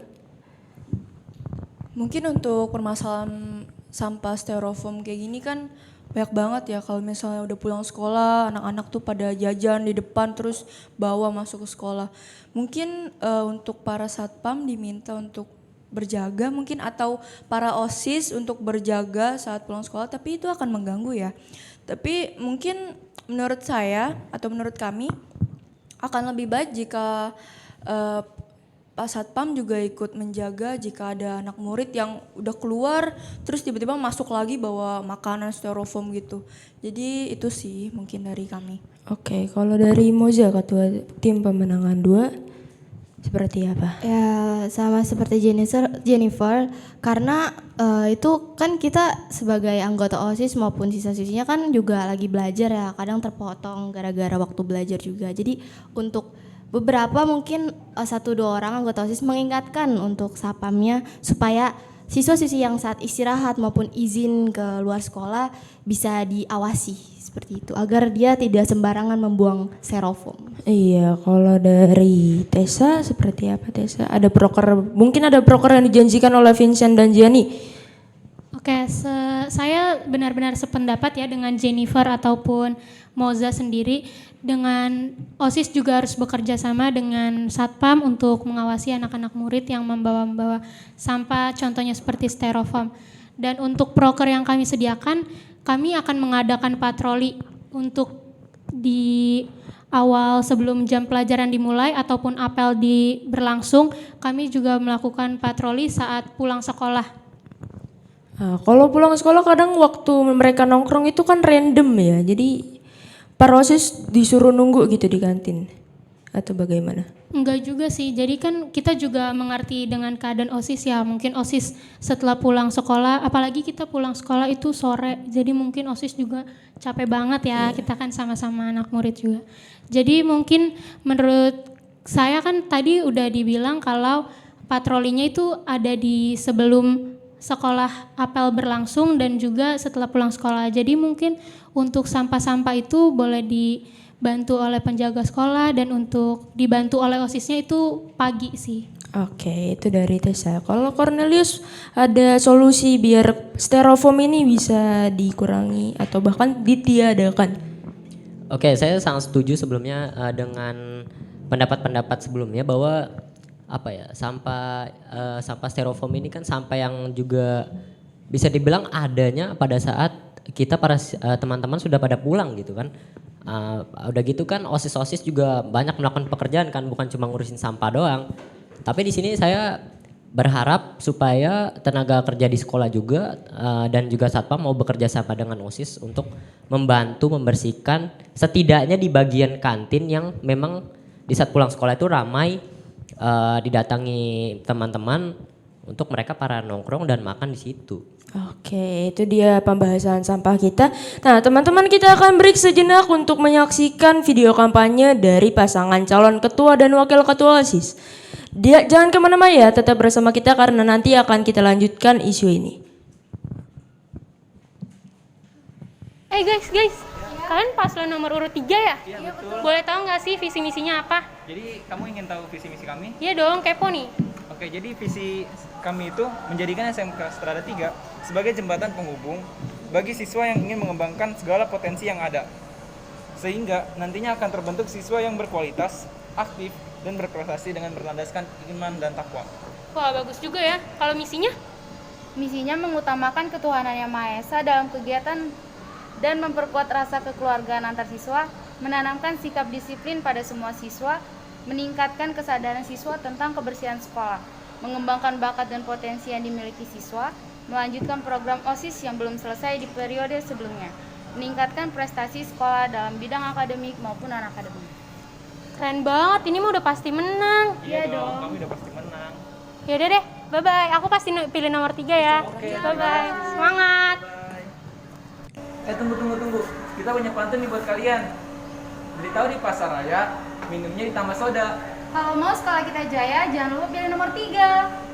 Speaker 5: Mungkin untuk permasalahan sampah styrofoam kayak gini kan banyak banget ya, kalau misalnya udah pulang sekolah anak-anak tuh pada jajan di depan terus bawa masuk ke sekolah. Mungkin untuk para satpam diminta untuk berjaga mungkin, atau para OSIS untuk berjaga saat pulang sekolah, tapi itu akan mengganggu ya. Tapi mungkin menurut saya atau menurut kami akan lebih baik jika Pak Satpam juga ikut menjaga jika ada anak murid yang udah keluar terus tiba-tiba masuk lagi bawa makanan styrofoam gitu. Jadi itu sih mungkin dari kami.
Speaker 1: Oke, kalau dari Moza ketua tim pemenangan 2 seperti apa?
Speaker 4: Ya sama seperti Jennifer karena itu kan kita sebagai anggota OSIS maupun siswa-siswinya kan juga lagi belajar ya, kadang terpotong gara-gara waktu belajar juga. Jadi untuk beberapa mungkin 1-2 orang anggota OSIS mengingatkan untuk satpamnya supaya siswa-siswi yang saat istirahat maupun izin ke luar sekolah bisa diawasi seperti itu agar dia tidak sembarangan membuang styrofoam.
Speaker 1: Iya, kalau dari Tessa seperti apa Tessa? Ada proker, mungkin ada proker yang dijanjikan oleh Vincent dan Gianni.
Speaker 3: Oke, saya benar-benar sependapat ya dengan Jennifer ataupun Moza sendiri. Dengan OSIS juga harus bekerja sama dengan Satpam untuk mengawasi anak-anak murid yang membawa sampah, contohnya seperti styrofoam. Dan untuk proker yang kami sediakan, kami akan mengadakan patroli untuk di awal sebelum jam pelajaran dimulai ataupun apel berlangsung, kami juga melakukan patroli saat pulang sekolah.
Speaker 1: Nah, kalau pulang sekolah kadang waktu mereka nongkrong itu kan random ya, jadi para OSIS disuruh nunggu gitu di kantin atau bagaimana?
Speaker 3: Enggak juga sih, jadi kan kita juga mengerti dengan keadaan OSIS ya, mungkin OSIS setelah pulang sekolah, apalagi kita pulang sekolah itu sore, jadi mungkin OSIS juga capek banget ya, kita kan sama-sama anak murid juga. Jadi mungkin menurut saya kan tadi udah dibilang kalau patrolinya itu ada di sebelum sekolah apel berlangsung dan juga setelah pulang sekolah. Jadi mungkin untuk sampah-sampah itu boleh dibantu oleh penjaga sekolah dan untuk dibantu oleh OSISnya itu pagi sih.
Speaker 1: Oke, itu dari Tessa. Kalau Cornelius ada solusi biar styrofoam ini bisa dikurangi atau bahkan ditiadakan?
Speaker 2: Oke, saya sangat setuju sebelumnya dengan pendapat-pendapat sebelumnya bahwa sampah styrofoam ini kan sampah yang juga bisa dibilang adanya pada saat kita para teman-teman sudah pada pulang gitu kan. Udah gitu kan OSIS juga banyak melakukan pekerjaan kan, bukan cuma ngurusin sampah doang. Tapi di sini saya berharap supaya tenaga kerja di sekolah juga dan juga satpam mau bekerja sama dengan OSIS untuk membantu membersihkan setidaknya di bagian kantin yang memang di saat pulang sekolah itu ramai didatangi teman-teman untuk mereka para nongkrong dan makan di situ.
Speaker 1: Oke, itu dia pembahasan sampah kita. Nah, teman-teman kita akan break sejenak untuk menyaksikan video kampanye dari pasangan calon ketua dan wakil ketua OSIS. Jangan kemana-mana ya, tetap bersama kita karena nanti akan kita lanjutkan isu ini.
Speaker 3: Guys, kalian paslon nomor urut 3 ya?
Speaker 12: Iya betul.
Speaker 3: Boleh tahu nggak sih visi misinya apa?
Speaker 12: Jadi kamu ingin tahu visi misi kami?
Speaker 3: Iya dong, kepo nih.
Speaker 12: Oke, jadi visi kami itu menjadikan SMK Strada 3 sebagai jembatan penghubung bagi siswa yang ingin mengembangkan segala potensi yang ada. Sehingga nantinya akan terbentuk siswa yang berkualitas, aktif, dan berprestasi dengan berlandaskan iman dan takwa.
Speaker 3: Wah, bagus juga ya. Kalau misinya?
Speaker 13: Misinya mengutamakan ketuhanan Yang Maha Esa dalam kegiatan dan memperkuat rasa kekeluargaan antar siswa, menanamkan sikap disiplin pada semua siswa, meningkatkan kesadaran siswa tentang kebersihan sekolah, mengembangkan bakat dan potensi yang dimiliki siswa, melanjutkan program OSIS yang belum selesai di periode sebelumnya, meningkatkan prestasi sekolah dalam bidang akademik maupun non-akademik.
Speaker 3: Keren banget, ini mah udah pasti menang.
Speaker 12: Iya dong, kami udah pasti menang.
Speaker 3: Yaudah deh, bye-bye. Aku pasti pilih nomor 3 ya.
Speaker 12: Oke.
Speaker 3: Bye-bye. Semangat.
Speaker 12: Tunggu. Kita punya pantun nih buat kalian. Beli tahu di pasar raya, minumnya ditambah soda.
Speaker 13: Kalau mau sekolah kita jaya, jangan lupa pilih nomor 3.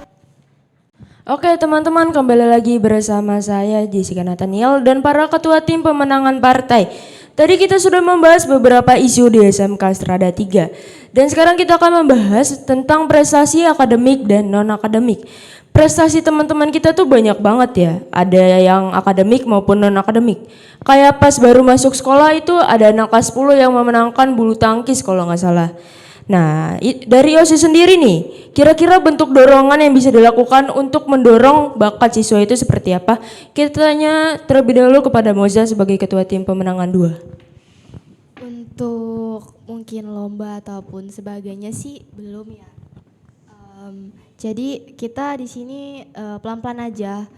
Speaker 1: Oke teman-teman, kembali lagi bersama saya Jessica Nathaniel dan para ketua tim pemenangan partai. Tadi kita sudah membahas beberapa isu di SMK Strada 3 dan sekarang kita akan membahas tentang prestasi akademik dan non-akademik. Prestasi teman-teman kita tuh banyak banget ya, ada yang akademik maupun non-akademik. Kayak pas baru masuk sekolah itu ada anak kelas 10 yang memenangkan bulu tangkis kalau nggak salah. Nah, dari OSIS sendiri nih, kira-kira bentuk dorongan yang bisa dilakukan untuk mendorong bakat siswa itu seperti apa? Kita tanya terlebih dahulu kepada Moza sebagai ketua tim pemenangan 2.
Speaker 4: Untuk mungkin lomba ataupun sebagainya sih belum ya. Jadi kita di sini pelan-pelan aja,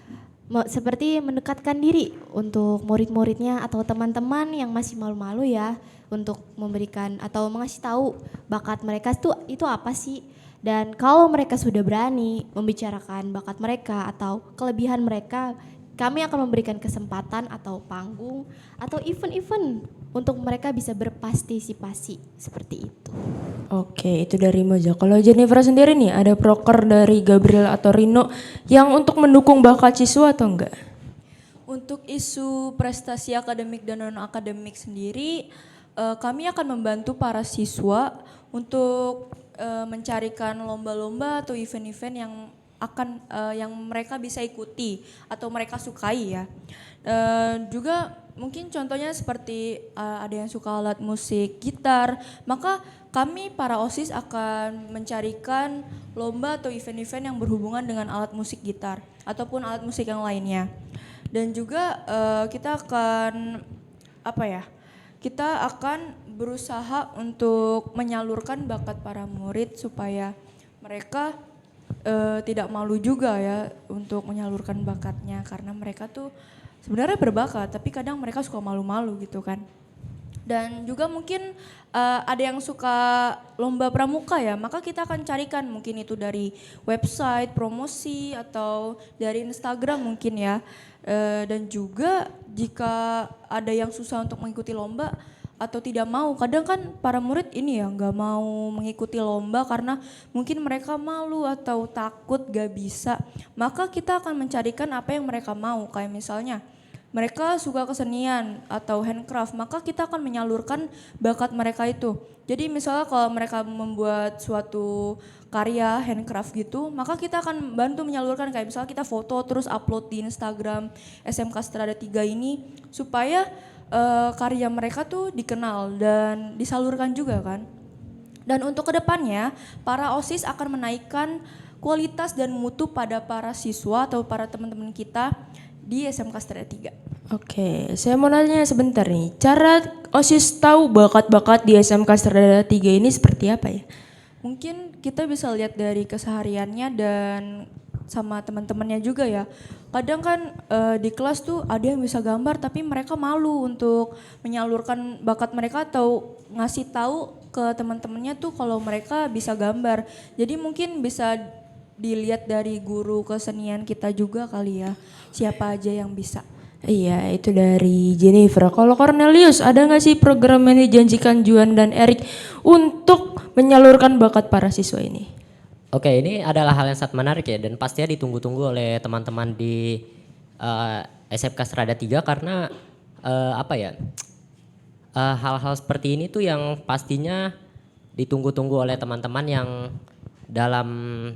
Speaker 4: seperti mendekatkan diri untuk murid-muridnya atau teman-teman yang masih malu-malu ya, untuk memberikan atau mengasih tahu bakat mereka itu apa sih. Dan kalau mereka sudah berani membicarakan bakat mereka atau kelebihan mereka, kami akan memberikan kesempatan atau panggung atau event-event untuk mereka bisa berpartisipasi seperti itu.
Speaker 1: Oke, itu dari Moza. Kalau Jennifer sendiri nih, ada proker dari Gabriel atau Rino yang untuk mendukung bakat siswa atau enggak?
Speaker 5: Untuk isu prestasi akademik dan non-akademik sendiri, kami akan membantu para siswa untuk mencarikan lomba-lomba atau event-event yang mereka bisa ikuti atau mereka sukai ya. Juga mungkin contohnya seperti ada yang suka alat musik gitar, maka kami para OSIS akan mencarikan lomba atau event-event yang berhubungan dengan alat musik gitar ataupun alat musik yang lainnya. Dan juga kita akan kita akan berusaha untuk menyalurkan bakat para murid supaya mereka tidak malu juga ya untuk menyalurkan bakatnya, karena mereka tuh sebenarnya berbakat tapi kadang mereka suka malu-malu gitu kan. Dan juga mungkin ada yang suka lomba pramuka ya, maka kita akan carikan mungkin itu dari website promosi atau dari Instagram mungkin ya. Dan juga jika ada yang susah untuk mengikuti lomba atau tidak mau, kadang kan para murid ini ya nggak mau mengikuti lomba karena mungkin mereka malu atau takut gak bisa, maka kita akan mencarikan apa yang mereka mau. Kayak misalnya mereka suka kesenian atau handcraft, maka kita akan menyalurkan bakat mereka itu. Jadi misalnya kalau mereka membuat suatu karya handcraft gitu, maka kita akan bantu menyalurkan, kayak misalnya kita foto terus upload di Instagram SMK Strada 3 ini supaya karya mereka tuh dikenal dan disalurkan juga kan. Dan untuk kedepannya para OSIS akan menaikkan kualitas dan mutu pada para siswa atau para teman-teman kita di SMK Strada 3.
Speaker 1: Oke, saya mau nanya sebentar nih. Cara OSIS tahu bakat-bakat di SMK Strada 3 ini seperti apa ya?
Speaker 5: Mungkin kita bisa lihat dari kesehariannya dan sama teman-temannya juga ya. Kadang kan di kelas tuh ada yang bisa gambar tapi mereka malu untuk menyalurkan bakat mereka atau ngasih tahu ke teman-temannya tuh kalau mereka bisa gambar. Jadi mungkin bisa dilihat dari guru kesenian kita juga kali ya, siapa aja yang bisa.
Speaker 1: Iya, itu dari Jennifer. Kalau Cornelius, ada nggak sih program yang dijanjikan Juan dan Erik untuk menyalurkan bakat para siswa ini?
Speaker 2: Oke, ini adalah hal yang sangat menarik ya dan pastinya ditunggu-tunggu oleh teman-teman di SMK Strada 3 karena hal-hal seperti ini tuh yang pastinya ditunggu-tunggu oleh teman-teman yang dalam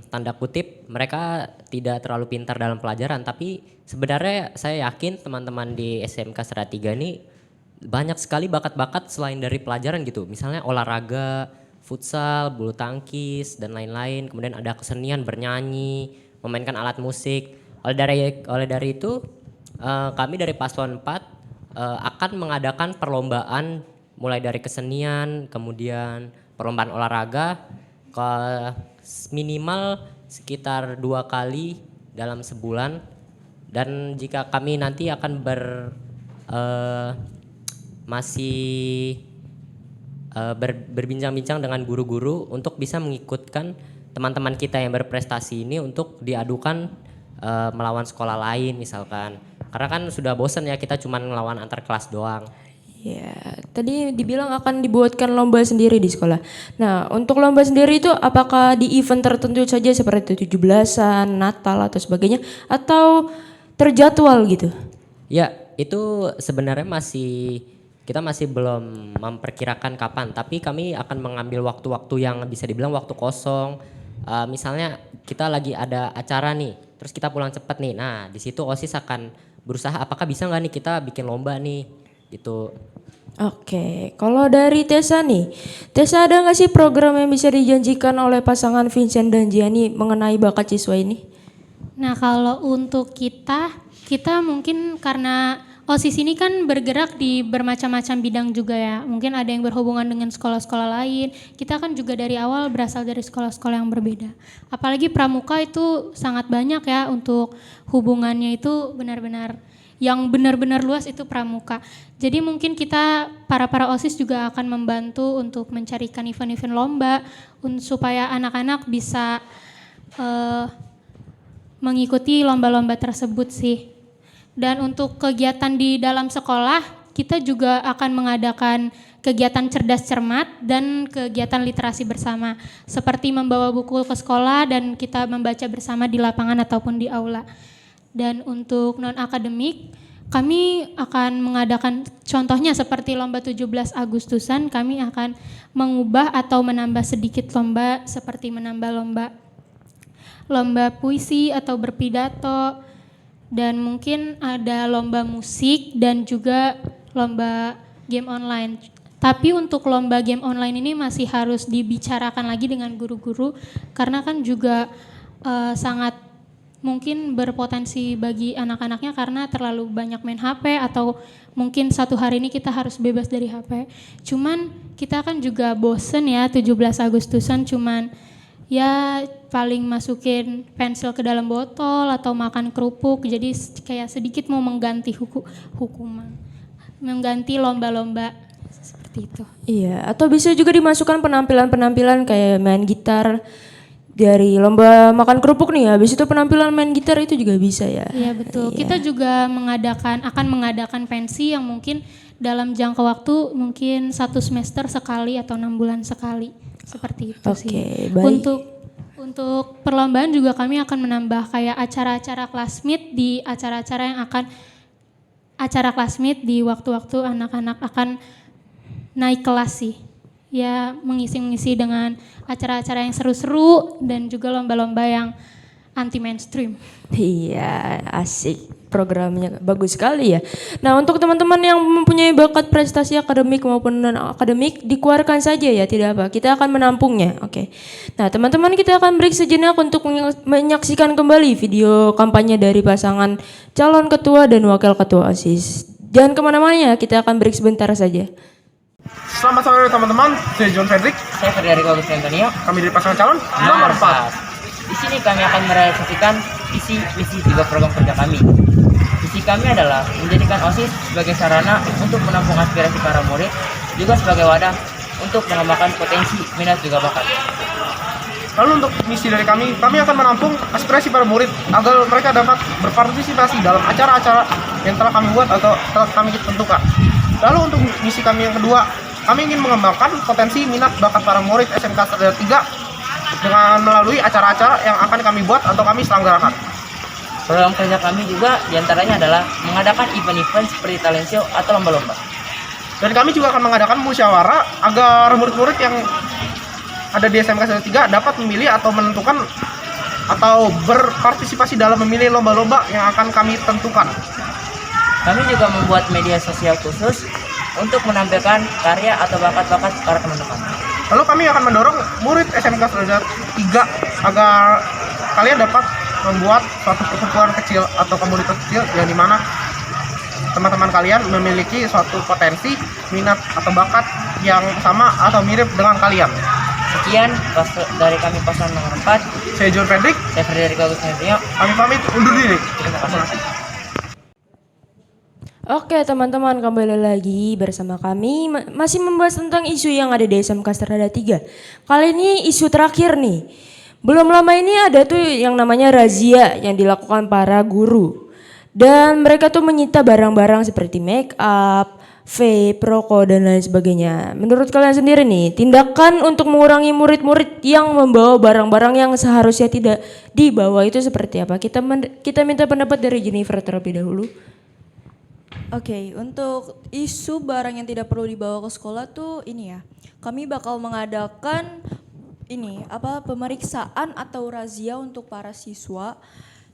Speaker 2: tanda kutip mereka tidak terlalu pintar dalam pelajaran, tapi sebenarnya saya yakin teman-teman di SMK Strada 3 ini banyak sekali bakat-bakat selain dari pelajaran gitu. Misalnya olahraga, futsal, bulu tangkis dan lain-lain. Kemudian ada kesenian bernyanyi, memainkan alat musik. Oleh dari itu kami dari Paslon 4 akan mengadakan perlombaan mulai dari kesenian, kemudian perlombaan olahraga minimal sekitar 2 kali dalam sebulan, dan jika kami nanti akan berbincang-bincang dengan guru-guru untuk bisa mengikutkan teman-teman kita yang berprestasi ini untuk diadukan melawan sekolah lain misalkan, karena kan sudah bosan ya kita cuma melawan antar kelas doang.
Speaker 1: Ya, tadi dibilang akan dibuatkan lomba sendiri di sekolah. Nah, untuk lomba sendiri itu apakah di event tertentu saja seperti 17-an, Natal atau sebagainya, atau terjadwal gitu?
Speaker 2: Ya, itu sebenarnya kita masih belum memperkirakan kapan, tapi kami akan mengambil waktu-waktu yang bisa dibilang waktu kosong. Misalnya kita lagi ada acara nih, terus kita pulang cepat nih. Nah, di situ OSIS akan berusaha apakah bisa nggak nih kita bikin lomba nih, gitu.
Speaker 1: Oke, kalau dari Tessa nih, Tessa ada nggak sih program yang bisa dijanjikan oleh pasangan Vincent dan Gianni mengenai bakat siswa ini?
Speaker 3: Nah, kalau untuk kita mungkin karena OSIS ini kan bergerak di bermacam-macam bidang juga ya. Mungkin ada yang berhubungan dengan sekolah-sekolah lain. Kita kan juga dari awal berasal dari sekolah-sekolah yang berbeda. Apalagi pramuka itu sangat banyak ya, untuk hubungannya itu benar-benar yang benar-benar luas itu pramuka. Jadi mungkin kita para OSIS juga akan membantu untuk mencarikan event-event lomba supaya anak-anak bisa mengikuti lomba-lomba tersebut sih. Dan untuk kegiatan di dalam sekolah, kita juga akan mengadakan kegiatan cerdas cermat dan kegiatan literasi bersama, seperti membawa buku ke sekolah dan kita membaca bersama di lapangan ataupun di aula. Dan untuk non-akademik, kami akan mengadakan contohnya seperti lomba 17 Agustusan, kami akan mengubah atau menambah sedikit lomba seperti menambah lomba puisi atau berpidato, dan mungkin ada lomba musik dan juga lomba game online. Tapi untuk lomba game online ini masih harus dibicarakan lagi dengan guru-guru karena kan juga sangat mungkin berpotensi bagi anak-anaknya karena terlalu banyak main HP atau mungkin satu hari ini kita harus bebas dari HP. Cuman kita kan juga bosen ya 17 Agustusan cuman ya paling masukin pensil ke dalam botol atau makan kerupuk, jadi kayak sedikit mau mengganti hukuman, mengganti lomba-lomba seperti itu.
Speaker 1: Iya, atau bisa juga dimasukkan penampilan-penampilan kayak main gitar. Dari lomba makan kerupuk nih, habis itu penampilan main gitar itu juga bisa ya.
Speaker 3: Iya betul.
Speaker 1: Iya.
Speaker 3: Kita juga akan mengadakan pensi yang mungkin dalam jangka waktu mungkin 1 semester sekali atau 6 bulan sekali. Seperti itu sih.
Speaker 1: Baik.
Speaker 3: Untuk perlombaan juga kami akan menambah kayak acara-acara classmeet di acara classmeet di waktu-waktu anak-anak akan naik kelas sih. Ya mengisi dengan acara-acara yang seru-seru dan juga lomba-lomba yang anti mainstream.
Speaker 1: Iya, asik. Programnya bagus sekali ya. Nah, untuk teman-teman yang mempunyai bakat prestasi akademik maupun non akademik dikeluarkan saja ya, tidak apa. Kita akan menampungnya. Oke. Nah, teman-teman kita akan break sejenak untuk menyaksikan kembali video kampanye dari pasangan calon ketua dan wakil ketua OSIS. Jangan kemana-mana ya, kita akan break sebentar saja.
Speaker 14: Selamat sore teman-teman, saya John Frederick.
Speaker 15: Saya Federico Agus Antonio.
Speaker 14: Kami dari pasangan calon nomor 4.
Speaker 15: Di sini kami akan merealisasikan visi misi 3 program kerja kami. Visi kami adalah menjadikan OSIS sebagai sarana untuk menampung aspirasi para murid, juga sebagai wadah untuk mengembangkan potensi, minat juga bakat.
Speaker 14: Lalu untuk misi dari kami akan menampung aspirasi para murid agar mereka dapat berpartisipasi dalam acara-acara yang telah kami buat atau telah kami tentukan. Lalu untuk misi kami yang kedua, kami ingin mengembangkan potensi minat bakat para murid SMK Strada 3 dengan melalui acara-acara yang akan kami buat atau kami selenggarakan.
Speaker 15: Program kerja kami juga diantaranya adalah mengadakan event-event seperti talent show atau lomba-lomba.
Speaker 14: Dan kami juga akan mengadakan musyawarah agar murid-murid yang ada di SMK Strada 3 dapat memilih atau menentukan atau berpartisipasi dalam memilih lomba-lomba yang akan kami tentukan.
Speaker 15: Kami juga membuat media sosial khusus untuk menampilkan karya atau bakat-bakat para teman kami.
Speaker 14: Lalu kami akan mendorong murid SMK Strada 3 agar kalian dapat membuat suatu perkumpulan kecil atau komunitas kecil yang dimana teman-teman kalian memiliki suatu potensi, minat atau bakat yang sama atau mirip dengan kalian.
Speaker 15: Sekian dari kami paslon nomor 4.
Speaker 14: Saya John Fredrik.
Speaker 15: Saya Frederico Agus Hendrio.
Speaker 14: Kami pamit undur diri.
Speaker 15: Terima kasih.
Speaker 1: Oke teman-teman, kembali lagi bersama kami masih membahas tentang isu yang ada di SMK Strada 3. Kali ini isu terakhir nih. Belum lama ini ada tuh yang namanya razia yang dilakukan para guru. Dan mereka tuh menyita barang-barang seperti make up, vape, rokok dan lain sebagainya. Menurut kalian sendiri nih, tindakan untuk mengurangi murid-murid yang membawa barang-barang yang seharusnya tidak dibawa itu seperti apa? Kita minta pendapat dari Jennifer terlebih dahulu.
Speaker 5: Oke, untuk isu barang yang tidak perlu dibawa ke sekolah tuh ini ya. Kami bakal mengadakan pemeriksaan atau razia untuk para siswa.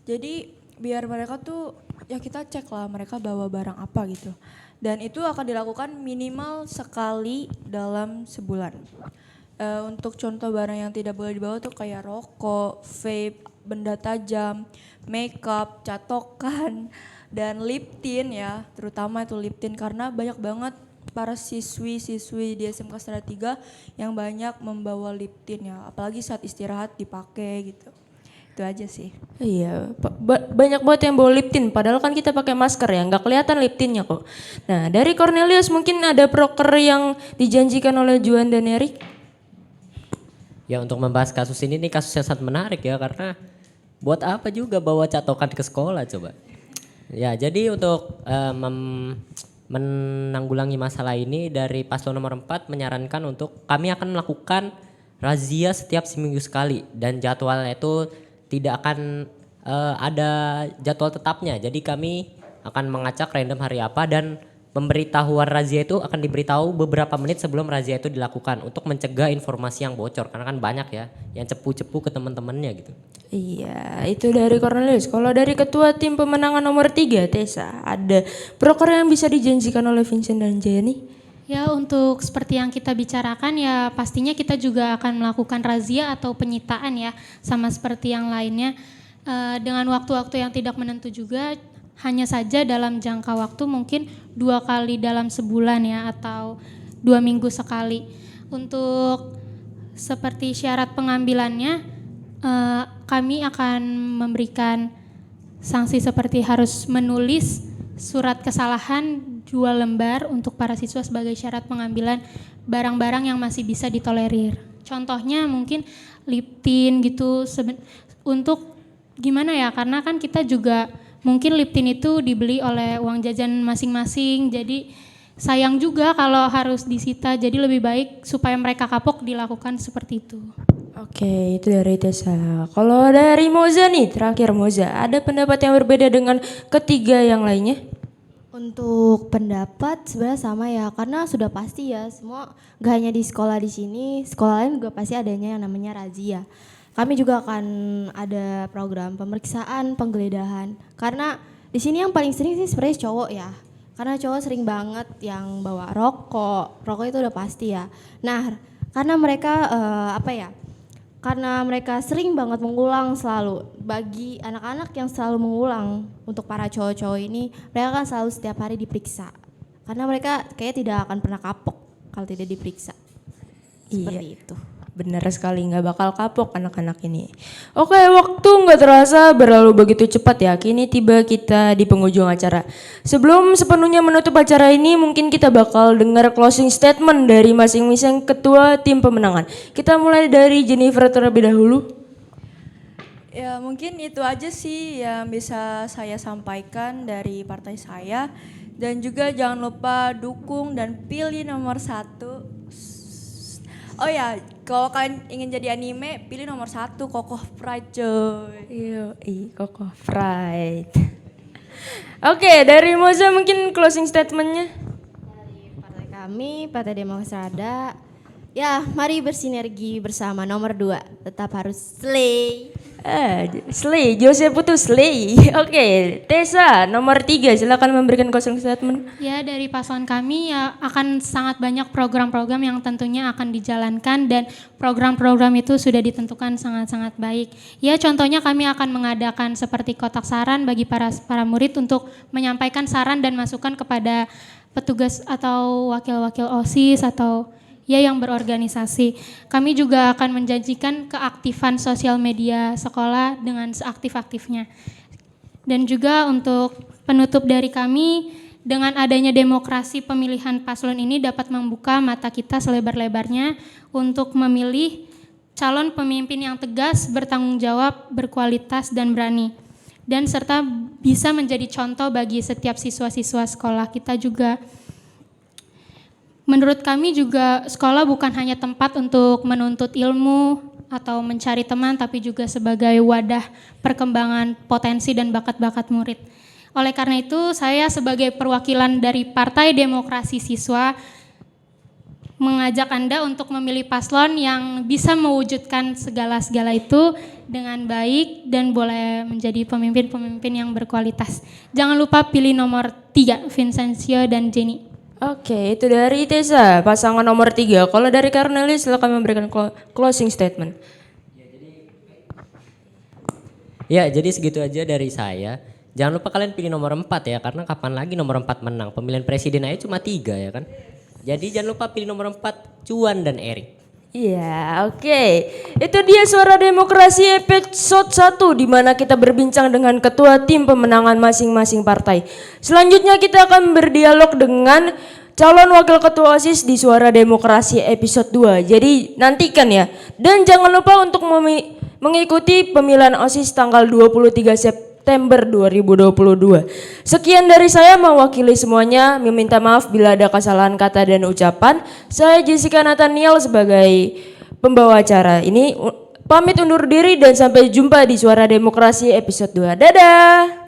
Speaker 5: Jadi biar mereka tuh ya kita cek lah mereka bawa barang apa gitu. Dan itu akan dilakukan minimal sekali dalam sebulan. Untuk contoh barang yang tidak boleh dibawa tuh kayak rokok, vape, benda tajam, makeup, catokan, dan lip tint ya, terutama itu lip tint karena banyak banget para siswi-siswi di SMK Strada 3 yang banyak membawa lip tint ya, apalagi saat istirahat dipakai gitu. Itu aja sih.
Speaker 1: Iya, banyak banget yang bawa lip tint padahal kan kita pakai masker ya, nggak kelihatan lip tintnya kok. Nah, dari Cornelius mungkin ada proker yang dijanjikan oleh Juan dan Erik?
Speaker 2: Ya untuk membahas kasus ini nih kasus yang sangat menarik ya karena buat apa juga bawa catokan ke sekolah coba. Ya jadi untuk menanggulangi masalah ini dari paslon nomor 4 menyarankan untuk kami akan melakukan razia setiap seminggu sekali dan jadwalnya itu tidak akan ada jadwal tetapnya. Jadi kami akan mengacak random hari apa dan pemberitahuan razia itu akan diberitahu beberapa menit sebelum razia itu dilakukan untuk mencegah informasi yang bocor karena kan banyak ya yang cepu-cepu ke teman-temannya gitu.
Speaker 1: Iya, itu dari Cornelius. Kalau dari ketua tim pemenangan nomor 3, Tessa, ada proker yang bisa dijanjikan oleh Vincent dan Jenny?
Speaker 3: Ya, untuk seperti yang kita bicarakan ya pastinya kita juga akan melakukan razia atau penyitaan ya, sama seperti yang lainnya. Dengan waktu-waktu yang tidak menentu juga, hanya saja dalam jangka waktu mungkin 2 kali dalam sebulan ya, atau 2 minggu sekali. Untuk seperti syarat pengambilannya, kami akan memberikan sanksi seperti harus menulis surat kesalahan 2 lembar untuk para siswa sebagai syarat pengambilan barang-barang yang masih bisa ditolerir. Contohnya mungkin lip tint gitu, untuk gimana ya, karena kan kita juga mungkin lip tint itu dibeli oleh uang jajan masing-masing, jadi sayang juga kalau harus disita, jadi lebih baik supaya mereka kapok dilakukan seperti itu.
Speaker 1: Oke, itu dari Tessa. Kalau dari Moza nih, terakhir Moza, ada pendapat yang berbeda dengan ketiga yang lainnya?
Speaker 4: Untuk pendapat sebenarnya sama ya, karena sudah pasti ya semua gak hanya di sekolah di sini, sekolah lain juga pasti adanya yang namanya razia. Kami juga akan ada program pemeriksaan, penggeledahan. Karena di sini yang paling sering sih sebenarnya cowok ya. Karena cowok sering banget yang bawa rokok itu udah pasti ya. Nah, karena mereka karena mereka sering banget mengulang selalu. Bagi anak-anak yang selalu mengulang, untuk para cowok-cowok ini, mereka kan selalu setiap hari diperiksa. Karena mereka kayaknya tidak akan pernah kapok kalau tidak diperiksa. Seperti itu.
Speaker 1: Benar sekali, nggak bakal kapok anak-anak ini. Oke, waktu nggak terasa berlalu begitu cepat ya. Kini tiba kita di penghujung acara. Sebelum sepenuhnya menutup acara ini, mungkin kita bakal dengar closing statement dari masing-masing ketua tim pemenangan. Kita mulai dari Jennifer terlebih dahulu.
Speaker 5: Ya mungkin itu aja sih yang bisa saya sampaikan dari partai saya. Dan juga jangan lupa dukung dan pilih nomor 1. Oh ya, kalau kalian ingin jadi anime, pilih nomor 1, Coco Pride coy.
Speaker 1: Coco Pride. Oke, dari Moza mungkin closing statementnya.
Speaker 4: Dari partai kami, Partai Demokrasi Strada, Ya, mari bersinergi bersama. Nomor 2, tetap harus slay.
Speaker 1: Slay, Jose Putu slay. Oke, Tessa nomor 3 silakan memberikan closing statement.
Speaker 3: Ya, dari paslon kami ya akan sangat banyak program-program yang tentunya akan dijalankan dan program-program itu sudah ditentukan sangat-sangat baik. Ya, contohnya kami akan mengadakan seperti kotak saran bagi para murid untuk menyampaikan saran dan masukan kepada petugas atau wakil-wakil OSIS atau ya yang berorganisasi. Kami juga akan menjanjikan keaktifan sosial media sekolah dengan seaktif-aktifnya. Dan juga untuk penutup dari kami, dengan adanya demokrasi pemilihan paslon ini dapat membuka mata kita selebar-lebarnya untuk memilih calon pemimpin yang tegas, bertanggung jawab, berkualitas dan berani. Dan serta bisa menjadi contoh bagi setiap siswa-siswa sekolah kita juga. Menurut kami juga sekolah bukan hanya tempat untuk menuntut ilmu atau mencari teman, tapi juga sebagai wadah perkembangan potensi dan bakat-bakat murid. Oleh karena itu, saya sebagai perwakilan dari Partai Demokrasi Siswa mengajak Anda untuk memilih paslon yang bisa mewujudkan segala-segala itu dengan baik dan boleh menjadi pemimpin-pemimpin yang berkualitas. Jangan lupa pilih nomor 3, Vincencio dan Jenny.
Speaker 1: Oke, itu dari Tessa, pasangan nomor 3. Kalau dari Cornelis silakan memberikan closing statement.
Speaker 2: Ya, jadi segitu aja dari saya. Jangan lupa kalian pilih nomor 4 ya, karena kapan lagi nomor 4 menang? Pemilihan presiden aja cuma 3 ya kan. Jadi jangan lupa pilih nomor 4, Juan dan Erik.
Speaker 1: Iya, oke. Itu dia Suara Demokrasi episode 1 di mana kita berbincang dengan ketua tim pemenangan masing-masing partai. Selanjutnya kita akan berdialog dengan calon wakil ketua OSIS di Suara Demokrasi episode 2. Jadi nantikan ya. Dan jangan lupa untuk mengikuti pemilihan OSIS tanggal 23 September 2022. Sekian dari saya mewakili semuanya, meminta maaf bila ada kesalahan kata dan ucapan. Saya Jessica Nathaniel sebagai pembawa acara ini pamit undur diri dan sampai jumpa di Suara Demokrasi episode 2. Dadah.